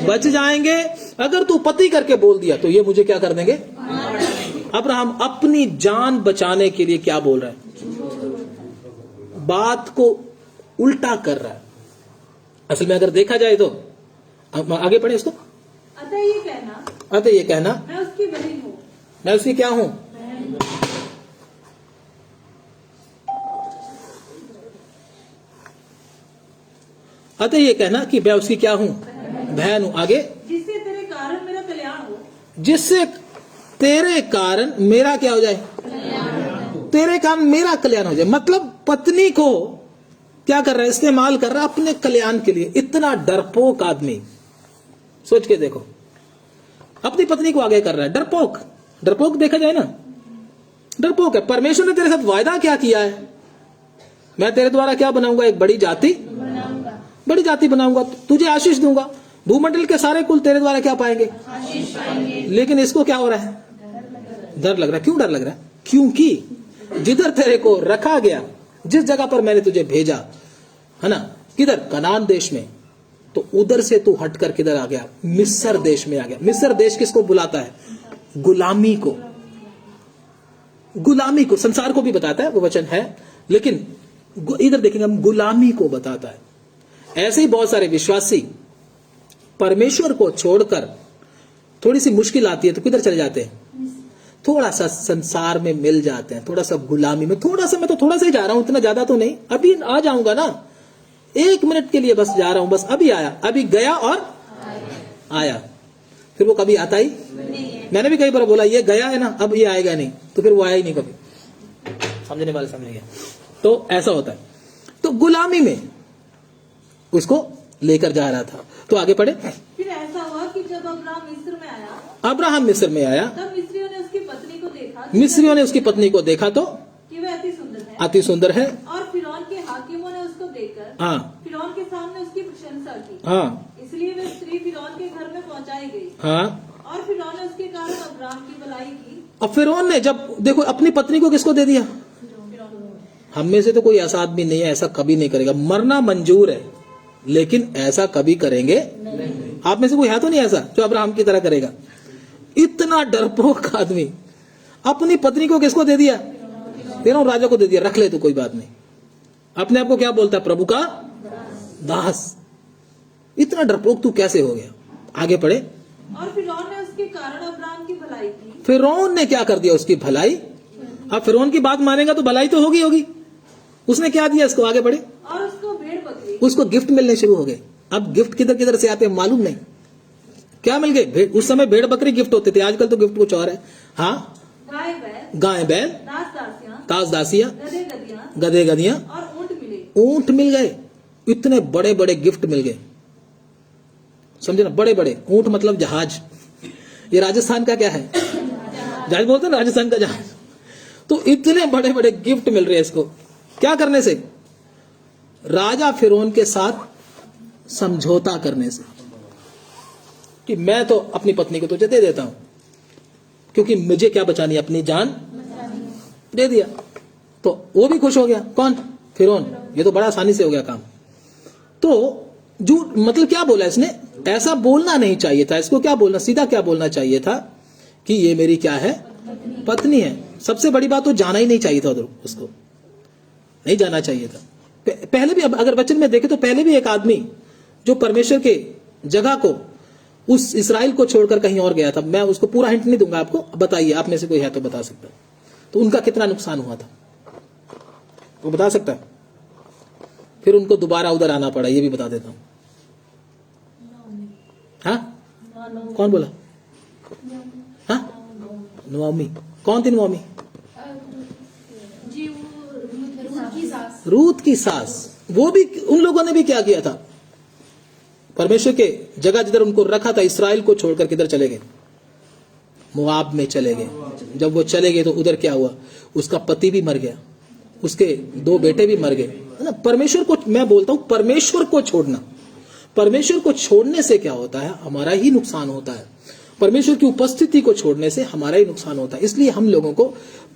[SPEAKER 1] बच जाएंगे। अगर तू पति करके बोल दिया तो ये मुझे क्या कर देंगे? अब्राहम अपनी जान बचाने के लिए क्या बोल रहा है? बात को उल्टा कर रहा है। असल में अगर देखा जाए तो, आगे पढ़े इसको।
[SPEAKER 5] अतः ये कहना,
[SPEAKER 1] अतः ये कहना,
[SPEAKER 5] मैं उसकी बहन हूँ,
[SPEAKER 1] मैं उसकी क्या हूं? अतः ये कहना कि मैं उसकी क्या हूं? बहन हूं। आगे,
[SPEAKER 5] जिससे तेरे कारण मेरा कल्याण हो।
[SPEAKER 1] जिससे तेरे कारण मेरा क्या हो जाए? तेरे कारण मेरा कल्याण हो जाए। मतलब पत्नी को क्या कर रहा है? इस्तेमाल कर रहा है अपने कल्याण के लिए। इतना डरपोक आदमी, सोच के देखो, अपनी पत्नी को आगे कर रहा है। डरपोक, डरपोक देखा जाए ना, डरपोक है। परमेश्वर ने तेरे साथ वायदा क्या किया है? मैं तेरे द्वारा क्या बनाऊंगा? एक बड़ी जाति, बड़ी जाति बनाऊंगा, तुझे आशीष दूंगा, भूमंडल के सारे कुल तेरे द्वारा क्या पाएंगे? लेकिन इसको क्या हो रहा है? डर लग रहा है। क्यों डर लग रहा है? क्योंकि जिधर तेरे को रखा गया, जिस जगह पर मैंने तुझे भेजा है ना, किधर? कनान देश में, तो उधर से तू हटकर किधर आ गया? मिस्र देश में आ गया। मिस्र देश किसको बुलाता है? गुलामी को। गुलामी को, संसार को भी बताता है वो वचन है, लेकिन इधर देखेंगे हम, गुलामी को बताता है। ऐसे ही बहुत सारे विश्वासी परमेश्वर को छोड़कर थोड़ी सी मुश्किल आती है तो किधर चले जाते हैं? थोड़ा सा संसार में मिल जाते हैं, थोड़ा सा गुलामी में। थोड़ा सा, मैं तो थोड़ा सा ही जा रहा हूं, इतना ज्यादा तो नहीं, अभी आ जाऊंगा ना, 1 मिनट के लिए बस जा रहा हूं, बस अभी आया, अभी गया और आया, फिर वो कभी आता ही नहीं। मैंने भी कई बार बोला ये गया है ना, अब ये आएगा नहीं, तो फिर वो आया ही नहीं कभी। समझने वाले समझेंगे। तो ऐसा होता है। तो गुलामी में उसको लेकर जा रहा था। तो आगे पढ़े।
[SPEAKER 5] फिर ऐसा हुआ कि जब अब्राहम मिस्र में आया,
[SPEAKER 1] अब्राहम मिस्र में आया,
[SPEAKER 5] तब मिस्रियों ने उसकी पत्नी को देखा,
[SPEAKER 1] मिस्रियों ने उसकी पत्नी को देखा तो
[SPEAKER 5] कि वह अति सुंदर है,
[SPEAKER 1] अति सुंदर है।
[SPEAKER 5] और फिरौन के हाकिमों ने उसको देखकर
[SPEAKER 1] हाँ
[SPEAKER 5] फिरौन के सामने उसकी प्रशंसा की।
[SPEAKER 1] हाँ
[SPEAKER 5] इसलिए वह स्त्री फिरौन के घर में पहुंचाई गई,
[SPEAKER 1] हाँ।
[SPEAKER 5] और फिरौन ने उसके कारण अब्राहम की भलाई की।
[SPEAKER 1] अब फिरौन ने जब देखो अपनी पत्नी को किसको दे दिया? हम में से तो कोई ऐसा आदमी नहीं है, ऐसा कभी नहीं करेगा। मरना मंजूर है, लेकिन ऐसा कभी करेंगे? आप में से कोई है तो नहीं ऐसा जो अब्राहम की तरह करेगा? इतना डरपोक आदमी अपनी पत्नी को किसको दे दिया? फिरौन राजा को दे दिया। रख ले तो कोई बात नहीं। अपने आप को क्या बोलता है? प्रभु का दास। इतना डरपोक तू कैसे हो गया? आगे पढ़े।
[SPEAKER 5] और फिरौन ने उसके कारण अब्राहम की भलाई की।
[SPEAKER 1] फिरौन ने क्या कर दिया? उसकी भलाई। अब फिरौन की बात मानेगा तो भलाई तो होगी होगी। उसने क्या दिया इसको? आगे बढ़े।
[SPEAKER 5] और उसको भेड़ बकरी,
[SPEAKER 1] उसको गिफ्ट मिलने शुरू हो गए। अब गिफ्ट किधर किधर से आते हैं मालूम नहीं। क्या मिल गए? उस समय भेड़ बकरी गिफ्ट होते थे, आजकल तो गिफ्ट कुछ और है। हाँ, गाय बैल, दास दासियां, गधे गधियां
[SPEAKER 5] और ऊंट मिले।
[SPEAKER 1] ऊंट मिल गए। इतने बड़े बड़े गिफ्ट मिल गए, समझे ना? बड़े बड़े ऊंट मतलब जहाज। ये राजस्थान का क्या है? जहाज बोलते हैं, राजस्थान का जहाज। तो इतने बड़े बड़े गिफ्ट मिल रहे हैं इसको। क्या करने से? राजा फिरौन के साथ समझौता करने से, कि मैं तो अपनी पत्नी को तुझे दे देता हूं, क्योंकि मुझे क्या बचानी है? अपनी जान। दे दिया तो वो भी खुश हो गया। कौन? फिरौन। ये तो बड़ा आसानी से हो गया काम। तो झूठ मतलब क्या बोला इसने? ऐसा बोलना नहीं चाहिए था इसको। क्या बोलना? सीधा क्या बोलना चाहिए था? कि ये मेरी क्या है? पत्नी है। सबसे बड़ी बात तो जाना ही नहीं चाहिए था उधर, उसको नहीं जाना चाहिए था। पहले भी, अब अगर वचन में देखे तो पहले भी एक आदमी जो परमेश्वर के जगह को, उस इस्राएल को छोड़कर कहीं और गया था। मैं उसको पूरा हिंट नहीं दूंगा आपको, बताइए आप में से कोई है तो बता सकता है। तो उनका कितना नुकसान हुआ था वो बता सकता है? फिर उनको दोबारा उधर आना पड़ा, ये भी बता देता हूं। हाँ,
[SPEAKER 2] कौन बोला? हाँ, नोआमी। कौन थी नोआमी? रूत की सास। वो भी, उन लोगों ने भी क्या किया था? परमेश्वर के जगह जिधर उनको रखा था, इसराइल को छोड़कर किधर चले गए? मोआब में चले गए। जब वो चले गए तो उधर क्या हुआ? उसका पति भी मर गया, उसके 2 बेटे भी मर गए, है ना। परमेश्वर को, मैं बोलता हूं, परमेश्वर को छोड़ना, परमेश्वर को छोड़ने से क्या होता है? हमारा ही नुकसान होता है। परमेश्वर की उपस्थिति को छोड़ने से हमारा ही नुकसान होता है। इसलिए हम लोगों को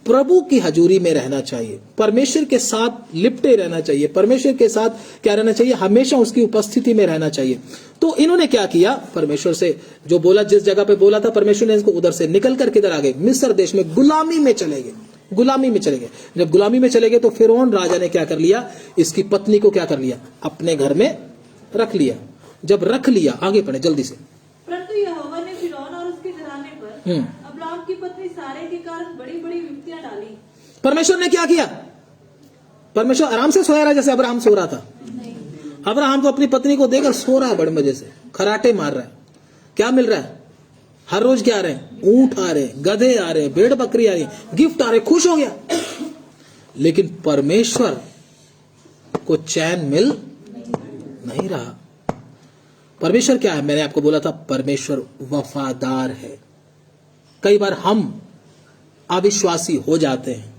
[SPEAKER 2] प्रभु की हजूरी में रहना चाहिए, परमेश्वर के साथ लिपटे रहना चाहिए, परमेश्वर के साथ क्या रहना चाहिए? हमेशा उसकी उपस्थिति में रहना चाहिए। तो इन्होंने क्या किया? परमेश्वर से जो बोला, जिस जगह पे बोला था, परमेश्वर ने इसको उधर से निकल कर किधर आ गए? मिस्र देश में गुलामी में चले गए, गुलामी में चले गए। जब गुलामी में चले गए तो फिरौन राजा ने क्या कर लिया? इसकी पत्नी को क्या कर लिया? अपने घर में रख लिया। जब रख लिया, आगे पढ़े जल्दी से।
[SPEAKER 5] परंतु यहोवा ने फिरौन और उसके घराने पर अब्राहम की पत्नी सारे के कारण बड़ी बड़ी विपत्तियां डाली।
[SPEAKER 2] परमेश्वर ने क्या किया? परमेश्वर आराम से सोया रहा जैसे अब्राहम सो रहा था? अब्राहम तो अपनी पत्नी को देकर सो रहा है, बड़े मजे से खराटे मार रहा है। क्या मिल रहा है? हर रोज क्या आ रहे हैं? ऊंट आ रहे, गधे आ रहे, भेड़ बकरी आ रही, गिफ्ट आ रहे, खुश हो गया। लेकिन परमेश्वर को चैन मिल नहीं रहा। परमेश्वर क्या है? मैंने आपको बोला था, परमेश्वर वफादार है। कई बार हम अविश्वासी हो जाते हैं,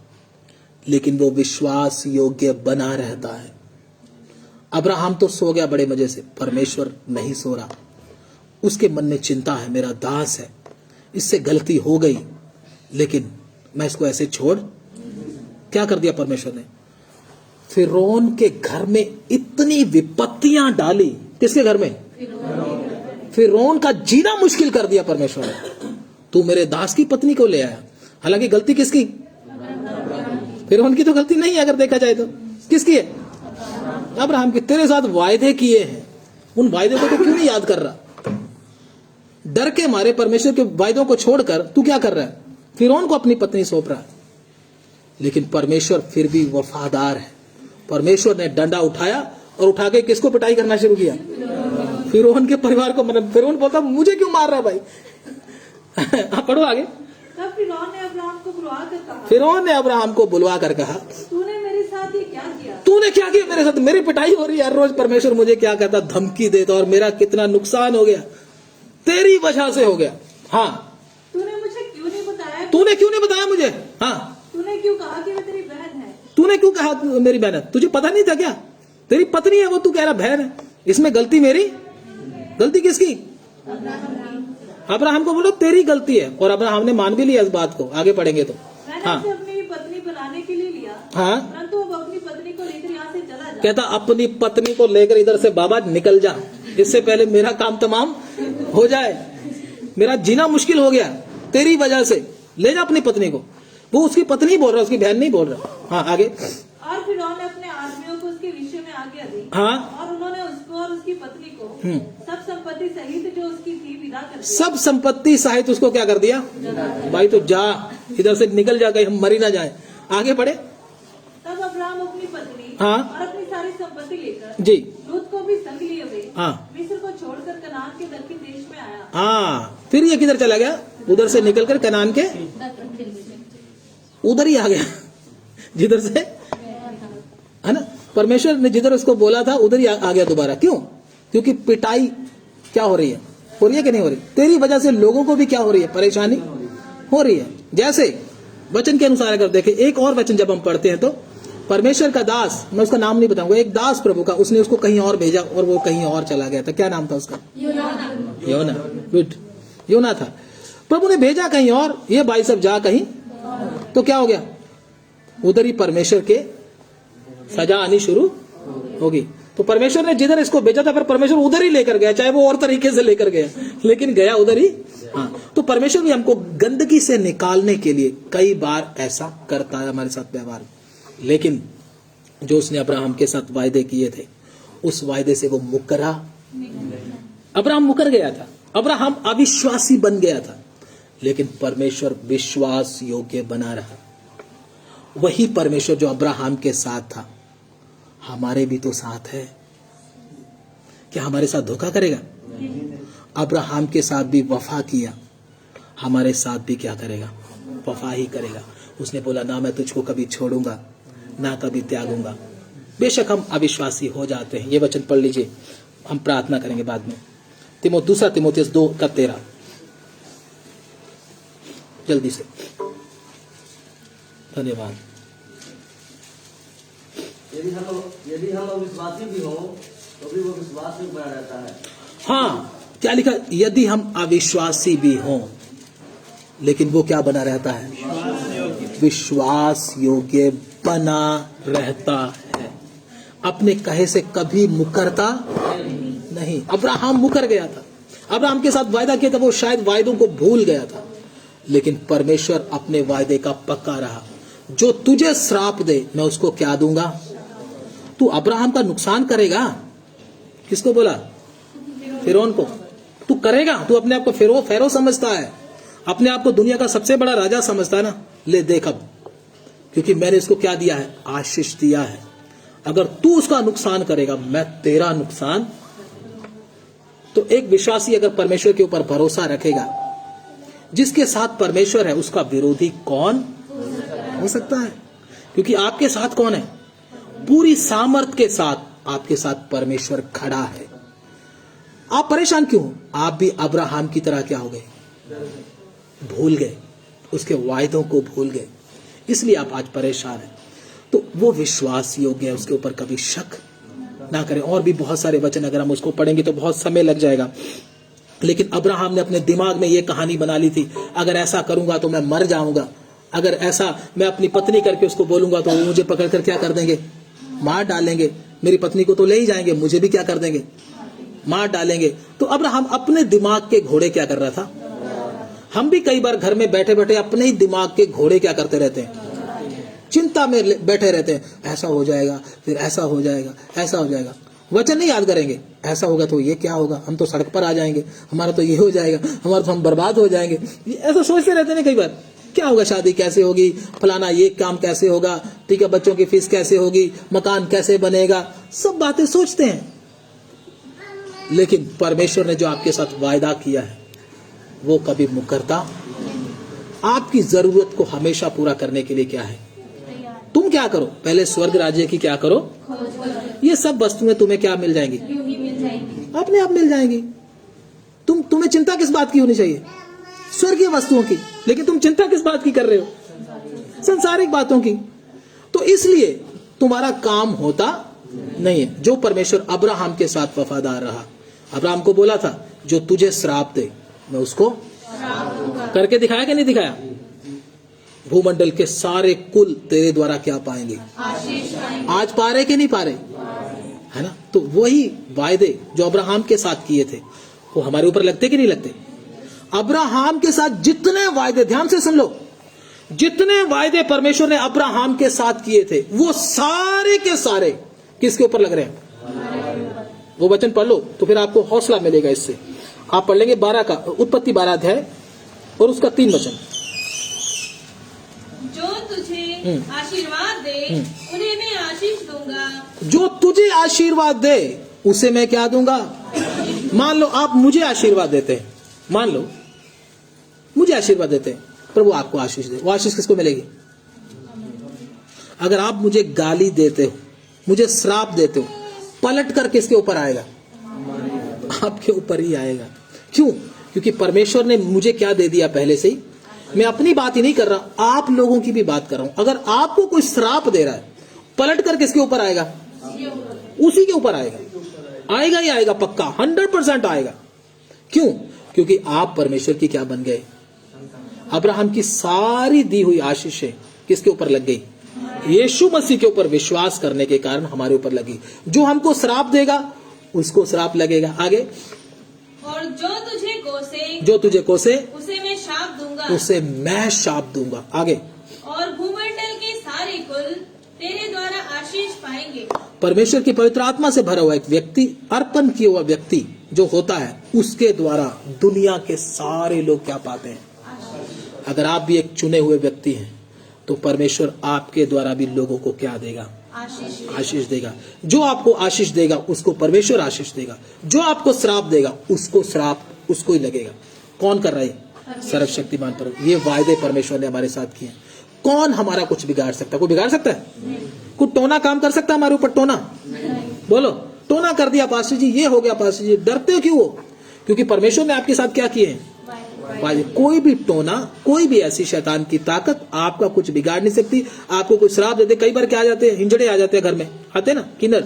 [SPEAKER 2] लेकिन वो विश्वास योग्य बना रहता है। अब्राहम तो सो गया बड़े मजे से, परमेश्वर नहीं सो रहा। उसके मन में चिंता है, मेरा दास है, इससे गलती हो गई, लेकिन मैं इसको ऐसे छोड़। क्या कर दिया परमेश्वर ने? फिरौन के घर में इतनी विपत्तियां डाली। किसके घर में? फिरौन का जीना मुश्किल कर दिया परमेश्वर ने। तू मेरे दास की पत्नी को ले आया। हालांकि गलती किसकी? फिरौन की तो गलती नहीं है, अगर देखा जाए तो किसकी है? अब्राहम की। तेरे साथ वायदे किए हैं, उन वायदे को तो क्यों नहीं याद कर रहा? डर के मारे परमेश्वर के वायदों को छोड़कर तू क्या कर रहा है? फिरौन को अपनी पत्नी सौंप रहा है। लेकिन परमेश्वर फिर भी वफादार है। परमेश्वर ने डंडा उठाया और उठा के किसको पिटाई करना शुरू किया? फिरौन के परिवार को। मतलब फिरौन बोलता, मुझे क्यों मार रहा है भाई? आप पढ़ो आगे।
[SPEAKER 5] तब फिरौन ने अब्राहम को बुलवा कर कहा,
[SPEAKER 2] फिरौन ने अब्राहम को बुलवा कर कहा,
[SPEAKER 5] तूने मेरे साथ ये क्या किया?
[SPEAKER 2] तूने क्या किया मेरे साथ? मेरी पिटाई हो रही है हर रोज, परमेश्वर मुझे क्या कहता, धमकी देता, और मेरा कितना नुकसान हो गया, तेरी वजह से हो गया। हाँ,
[SPEAKER 5] तूने मुझे क्यों नहीं बताया?
[SPEAKER 2] तूने क्यों नहीं बताया मुझे? हाँ,
[SPEAKER 5] तूने क्यों कहा कि मैं तेरी बहन है?
[SPEAKER 2] तूने क्यों कहा मेरी बहन है? तुझे पता नहीं था क्या? तेरी पत्नी है वो, तू कह रहा बहन है। इसमें गलती मेरी? गलती किसकी? अब्राहम को बोलो तेरी गलती है, और अब्राहम ने मान भी लिया इस बात को। आगे पढ़ेंगे तो।
[SPEAKER 5] मैंने
[SPEAKER 2] हाँ,
[SPEAKER 5] उसे अपनी पत्नी बनाने के लिए लिया,
[SPEAKER 2] हाँ,
[SPEAKER 5] परंतु अब अपनी पत्नी को लेकर यहाँ से चला जा।
[SPEAKER 2] कहता अपनी पत्नी को लेकर इधर से बाबा निकल जा, इससे पहले मेरा काम तमाम हो जाए। मेरा जीना मुश्किल हो गया तेरी वजह से, ले जा अपनी पत्नी को। वो उसकी पत्नी बोल रहा, उसकी बहन नहीं बोल रहा। हाँ, आगे।
[SPEAKER 5] और फिरौन ने अपने आदमियों को उसके विषय में आज्ञा दी,
[SPEAKER 2] हाँ,
[SPEAKER 5] और उन्होंने उसको और उसकी पत्नी को सब संपत्ति सहित जो उसकी थी विदा कर दिया।
[SPEAKER 2] सब संपत्ति सहित उसको क्या कर दिया? भाई तो जा, इधर से निकल जा, कहीं हम मरी ना जाए। आगे बढ़े।
[SPEAKER 5] तब अब्राहम अपनी पत्नी
[SPEAKER 2] हाँ,
[SPEAKER 5] और अपनी सारी संपत्ति लेकर
[SPEAKER 2] जी,
[SPEAKER 5] लूत को भी संग लिए हुए
[SPEAKER 2] हाँ,
[SPEAKER 5] मिस्र को छोड़कर कनान के दक्षिण देश में आया।
[SPEAKER 2] हाँ, फिर ये किधर चला गया? उधर से निकलकर कनान के उधर ही आ गया, जिधर से, है ना, परमेश्वर ने जिधर उसको बोला था उधर ही आ गया दोबारा। क्यों? क्योंकि पिटाई क्या हो रही है? हो रही है कि नहीं हो रही? तेरी वजह से लोगों को भी क्या हो रही है? परेशानी हो रही है। जैसे वचन के अनुसार अगर देखें, एक और वचन जब हम पढ़ते हैं तो परमेश्वर का दास, मैं उसका नाम नहीं बताऊंगा, एक दास प्रभु का, उसने उसको कहीं और भेजा और वो कहीं और चला गया था। क्या नाम था उसका? योना। गुड, योना था। प्रभु ने भेजा कहीं और, ये भाई सब जा कहीं, तो क्या हो गया? उधर ही परमेश्वर के सजा आनी शुरू होगी। तो परमेश्वर ने जिधर इसको भेजा था, फिर परमेश्वर उधर ही लेकर गया, चाहे वो और तरीके से लेकर गया, लेकिन गया उधर ही। हाँ, तो परमेश्वर भी हमको गंदगी से निकालने के लिए कई बार ऐसा करता है हमारे साथ व्यवहार। लेकिन जो उसने अब्राहम के साथ वायदे किए थे, उस वायदे से वो मुकरा। अब्राहम मुकर गया था, अब्राहम अविश्वासी बन गया था, लेकिन परमेश्वर विश्वास योग्य बना रहा। वही परमेश्वर जो अब्राहम के साथ था, हमारे भी तो साथ है। क्या हमारे साथ धोखा करेगा? अब्राहम के साथ भी वफा किया, हमारे साथ भी क्या करेगा? वफा ही करेगा। उसने बोला ना मैं तुझको कभी छोड़ूंगा ना कभी त्यागूंगा। बेशक हम अविश्वासी हो जाते हैं। ये वचन पढ़ लीजिए, हम प्रार्थना करेंगे बाद में। दूसरा तिमोथियस 2:13 जल्दी से। धन्यवाद।
[SPEAKER 6] यदि हम अविश्वासी भी हो तो भी वो विश्वास में बना रहता है।
[SPEAKER 2] हाँ, क्या लिखा? यदि हम अविश्वासी भी हों लेकिन वो क्या बना रहता है? विश्वास योग्य बना रहता है। अपने कहे से कभी मुकरता नहीं। अब्राहम मुकर गया था, अब्राहम के साथ वायदा किया था, वो शायद वायदों को भूल गया था, लेकिन परमेश्वर अपने वायदे का पक्का रहा। जो तुझे श्राप दे मैं उसको क्या दूंगा? तू अब्राहम का नुकसान करेगा? किसको बोला? फिरौन को। तू करेगा? तू अपने आप को फेरो समझता है, अपने आप को दुनिया का सबसे बड़ा राजा समझता है ना? ले देख अब, क्योंकि मैंने इसको क्या दिया है? आशीष दिया है। अगर तू उसका नुकसान करेगा मैं तेरा नुकसान। तो एक विश्वासी अगर परमेश्वर के ऊपर भरोसा रखेगा, जिसके साथ परमेश्वर है उसका विरोधी कौन हो सकता है? क्योंकि आपके साथ कौन है? पूरी सामर्थ के साथ आपके साथ परमेश्वर खड़ा है। आप परेशान क्यों? आप भी अब्राहम की तरह क्या हो गए? भूल गए, उसके वायदों को भूल गए, इसलिए आप आज परेशान हैं। तो वो विश्वास योग्य है, उसके ऊपर कभी शक ना करें। और भी बहुत सारे वचन अगर हम उसको पढ़ेंगे तो बहुत समय लग जाएगा, लेकिन अब्राहम ने अपने दिमाग में ये कहानी बना ली थी, अगर ऐसा करूंगा तो मैं मर जाऊंगा, अगर ऐसा मैं अपनी पत्नी करके उसको बोलूंगा तो वो मुझे पकड़कर क्या कर देंगे? मार डालेंगे। मेरी पत्नी को तो ले ही जाएंगे, मुझे भी क्या कर देंगे? मार डालेंगे। तो अब्राहम अपने दिमाग के घोड़े क्या कर रहा था? हम भी कई बार घर में बैठे बैठे अपने ही दिमाग के घोड़े क्या करते रहते हैं? चिंता में बैठे रहते हैं, ऐसा हो जाएगा, फिर ऐसा हो जाएगा, ऐसा हो जाएगा। वचन नहीं याद करेंगे, ऐसा होगा तो ये क्या होगा, हम तो सड़क पर आ जाएंगे, हमारा तो ये हो जाएगा, हमारा तो हम बर्बाद हो जाएंगे। ऐसा सोचते रहते हैं कई बार, क्या होगा, शादी कैसे होगी, फलाना ये काम कैसे होगा, ठीक है, बच्चों की फीस कैसे होगी, मकान कैसे बनेगा, सब बातें सोचते हैं। लेकिन परमेश्वर ने जो आपके साथ वायदा किया है वो कभी मुकरता। आपकी जरूरत को हमेशा पूरा करने के लिए क्या है? तुम क्या करो? पहले स्वर्ग राज्य की क्या करो? ये सब वस्तुएं तुम्हें क्या मिल जाएंगी? अपने आप मिल जाएंगी। तुम्हें चिंता किस बात की होनी चाहिए? स्वर्गीय वस्तुओं की। लेकिन तुम चिंता किस बात की कर रहे हो? संसारिक बातों की। तो इसलिए तुम्हारा काम होता नहीं है। जो परमेश्वर अब्राहम के साथ वफादार रहा, अब्राहम को बोला था जो तुझे श्राप दे मैं उसको करके दिखाया कि नहीं दिखाया? भूमंडल के सारे कुल तेरे द्वारा क्या पाएंगे? आज पा रहे कि नहीं पा रहे? है ना? तो वही वायदे जो अब्राहम के साथ किए थे वो हमारे ऊपर लगते कि नहीं लगते? अब्राहम के साथ जितने वायदे, ध्यान से सुन लो, जितने वायदे परमेश्वर ने अब्राहम के साथ किए थे वो सारे के सारे किसके ऊपर लग रहे हैं? वो वचन पढ़ लो तो फिर आपको हौसला मिलेगा। इससे आप पढ़ लेंगे 12 का उत्पत्ति 12 अध्याय और उसका 3 वचन।
[SPEAKER 4] जो तुझे आशीर्वाद दे उन्हें मैं आशीष दूंगा।
[SPEAKER 2] जो तुझे आशीर्वाद दे उसे मैं क्या दूंगा? मान लो आप मुझे आशीर्वाद देते हैं, मान लो मुझे आशीर्वाद देते हैं, प्रभु आपको आशीष दे, वो आशीष किसको मिलेगी? अगर आप मुझे गाली देते हो, मुझे श्राप देते हो, पलट कर किसके ऊपर आएगा? आपके ऊपर ही आएगा। क्यों? क्योंकि परमेश्वर ने मुझे क्या दे दिया पहले से ही। मैं अपनी बात ही नहीं कर रहा, आप लोगों की भी बात कर रहा हूं। अगर आपको कोई श्राप दे रहा है, पलट कर किसके ऊपर आएगा? उसी के ऊपर आएगा। आएगा ही आएगा, पक्का 100% आएगा। क्यों? क्योंकि आप परमेश्वर की क्या बन गए? अब्राहम की सारी दी हुई आशीषें किसके ऊपर लग गई? यीशु मसीह के ऊपर विश्वास करने के कारण हमारे ऊपर लगी। जो हमको श्राप देगा उसको श्राप लगेगा। आगे,
[SPEAKER 4] और जो तुझे कोसे,
[SPEAKER 2] जो तुझे कोसे
[SPEAKER 4] उसे मैं शाप दूंगा,
[SPEAKER 2] उसे मैं शाप दूंगा। आगे,
[SPEAKER 4] और भूमंडल के सारे कुल तेरे द्वारा आशीष पाएंगे।
[SPEAKER 2] परमेश्वर की पवित्र आत्मा से भरा हुआ एक व्यक्ति, अर्पण किया हुआ व्यक्ति जो होता है, उसके द्वारा दुनिया के सारे लोग क्या पाते हैं? अगर आप भी एक चुने हुए व्यक्ति हैं तो परमेश्वर आपके द्वारा भी लोगों को क्या देगा? आशीष देगा। जो आपको आशीष देगा उसको परमेश्वर आशीष देगा। जो आपको श्राप देगा उसको श्राप उसको ही लगेगा। कौन कर रहा है? सर्वशक्तिमान परमेश्वर। ये वायदे परमेश्वर ने हमारे साथ किए। कौन हमारा कुछ बिगाड़ सकता है? कोई बिगाड़ सकता है? कोई टोना काम कर सकता है हमारे ऊपर? टोना बोलो, टोना कर दिया पास्टर जी, ये हो गया पास्टर जी। डरते हो क्यों हो? क्योंकि परमेश्वर ने आपके साथ क्या किए हैं? वायदे। कोई भी टोना, कोई भी ऐसी शैतान की ताकत आपका कुछ बिगाड़ नहीं सकती। आपको कोई श्राप देते, कई बार क्या आ जाते हैं, हिंजड़े आ जाते हैं घर में, आते ना किन्नर,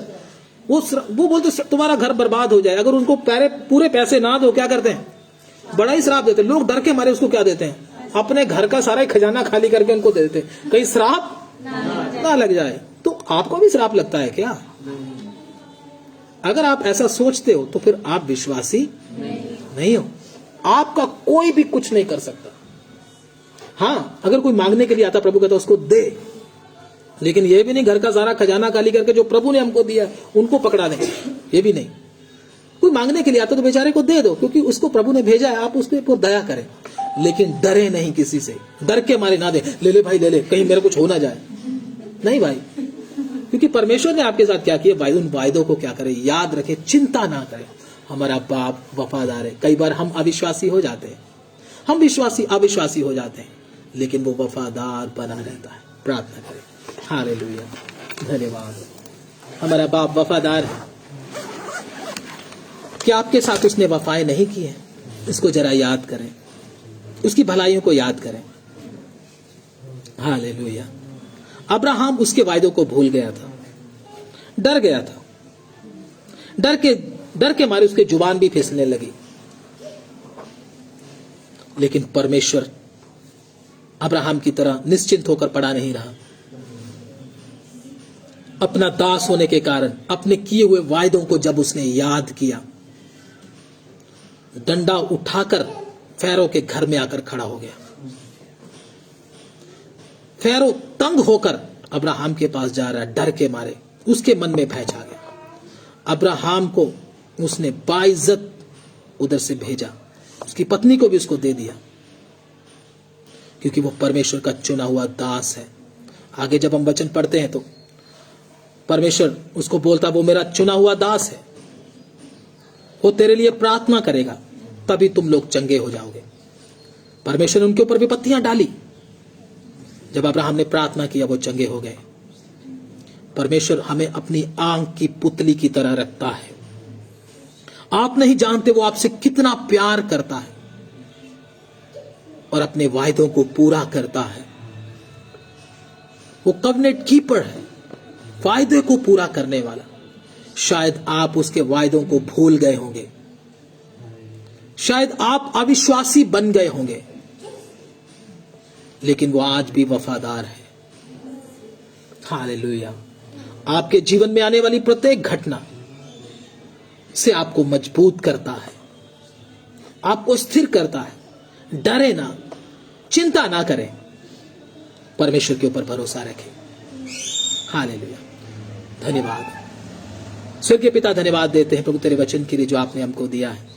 [SPEAKER 2] वो बोलते तुम्हारा घर बर्बाद हो जाए। अगर उनको पूरे पैसे ना दो, क्या करते हैं? बड़ा ही श्राप देते हैं। लोग डर के मारे उसको क्या देते हैं? अपने घर का सारा खजाना खाली करके उनको दे देते हैं, कहीं श्राप ना लग जाए। तो आपको भी श्राप लगता है क्या? अगर आप ऐसा सोचते हो तो फिर आप विश्वासी नहीं हो। आपका कोई भी कुछ नहीं कर सकता। हाँ, अगर कोई मांगने के लिए आता, प्रभु कहता उसको दे, लेकिन ये भी नहीं घर का सारा खजाना खाली करके जो प्रभु ने हमको दिया उनको पकड़ा दें, ये भी नहीं। कोई मांगने के लिए आता तो बेचारे को दे दो, क्योंकि उसको प्रभु ने भेजा है, आप उसके ऊपर दया करें, लेकिन डरे नहीं किसी से। डर के मारे ना दे, ले ले भाई ले ले, कहीं मेरा कुछ हो ना जाए। नहीं भाई, क्योंकि परमेश्वर ने आपके साथ क्या किया, उन वायदों को क्या करें, याद रखें, चिंता ना करें। हमारा बाप वफादार है। कई बार हम अविश्वासी हो जाते हैं, हम अविश्वासी हो जाते हैं, लेकिन वो वफादार बना रहता है। प्रार्थना करें। हालेलुया, धन्यवाद। हमारा बाप वफादार है। क्या आपके साथ उसने वफाएं नहीं की है? इसको जरा याद करें, उसकी भलाइयों को याद करें। हालेलुया। अब्राहम उसके वायदों को भूल गया था, डर गया था। डर के मारे उसके जुबान भी फिसलने लगी, लेकिन परमेश्वर अब्राहम की तरह निश्चिंत होकर पड़ा नहीं रहा। अपना दास होने के कारण अपने किए हुए वायदों को जब उसने याद किया, डंडा उठाकर फैरो के घर में आकर खड़ा हो गया। फैरो तंग होकर अब्राहम के पास जा रहा है, डर के मारे उसके मन में भय छा गया। अब्राहम को उसने बाइज्जत उधर से भेजा, उसकी पत्नी को भी उसको दे दिया, क्योंकि वो परमेश्वर का चुना हुआ दास है। आगे जब हम वचन पढ़ते हैं तो परमेश्वर उसको बोलता, वो मेरा चुना हुआ दास है, वो तेरे लिए प्रार्थना करेगा, तभी तुम लोग चंगे हो जाओगे। परमेश्वर ने उनके ऊपर विपत्तियां डाली। जब अब्राहम ने प्रार्थना किया, वो चंगे हो गए। परमेश्वर हमें अपनी आंख की पुतली की तरह रखता है। आप नहीं जानते वो आपसे कितना प्यार करता है और अपने वायदों को पूरा करता है। वो कवनेंट कीपर है, वायदे को पूरा करने वाला। शायद आप उसके वायदों को भूल गए होंगे, शायद आप अविश्वासी बन गए होंगे, लेकिन वो आज भी वफादार है। हालेलुया। आपके जीवन में आने वाली प्रत्येक घटना से आपको मजबूत करता है, आपको स्थिर करता है। डरे ना, चिंता ना करें, परमेश्वर के ऊपर भरोसा रखें। हालेलुया। धन्यवाद। स्वर्गीय पिता, धन्यवाद देते हैं प्रभु तेरे वचन के लिए जो आपने हमको दिया है।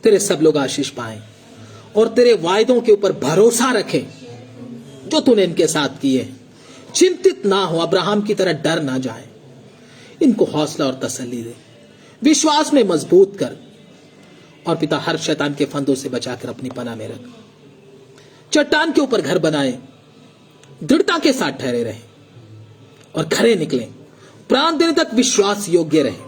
[SPEAKER 2] तेरे सब लोग आशीष पाएं और तेरे वायदों के ऊपर भरोसा रखें जो तूने इनके साथ किए। चिंतित ना हो, अब्राहम की तरह डर ना जाए। इनको हौसला और तसल्ली दे, विश्वास में मजबूत कर, और पिता हर शैतान के फंदों से बचाकर अपनी पनाह में रख। चट्टान के ऊपर घर बनाए, दृढ़ता के साथ ठहरे रहे और खरे निकले, प्राण देने तक विश्वास योग्य रहे।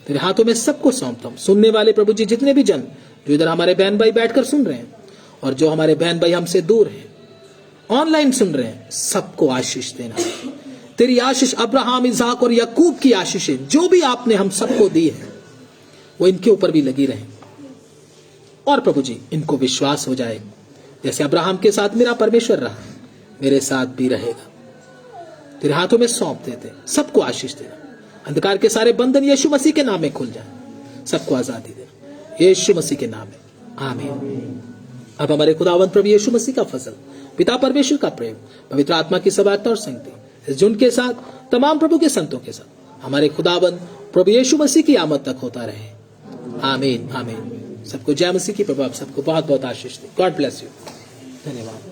[SPEAKER 2] तेरे हाथों में सबको सौंपता हूं। सुनने वाले प्रभु जी जितने भी जन जो इधर हमारे बहन भाई बैठकर सुन रहे हैं, और जो हमारे बहन भाई हमसे दूर हैं, ऑनलाइन सुन रहे हैं, सबको आशीष देना। तेरी आशीष अब्राहम, इसहाक और याकूब की आशीषें जो भी आपने हम सबको दी है, वो इनके ऊपर भी लगी रहे। और प्रभु जी इनको विश्वास हो जाए, जैसे अब्राहम के साथ मेरा परमेश्वर रहा, मेरे साथ भी रहेगा। तेरे हाथों में सौंप देते, सबको आशीष देना। अंधकार के सारे बंधन यीशु मसीह के नाम में खुल जाए, सबको आजादी देना, यीशु मसीह के नाम में, आमीन। अब हमारे खुदावंद प्रभु यीशु मसीह का फजल, पिता परमेश्वर का प्रेम, पवित्र आत्मा की सबाता और संगति इस जुन के साथ, तमाम प्रभु के संतों के साथ, हमारे खुदावंद प्रभु यीशु मसीह की आमद तक होता रहे। आमीन, आमीन। सबको जय मसीह की। प्रभु आप सबको बहुत बहुत आशीष दे। God bless you. धन्यवाद।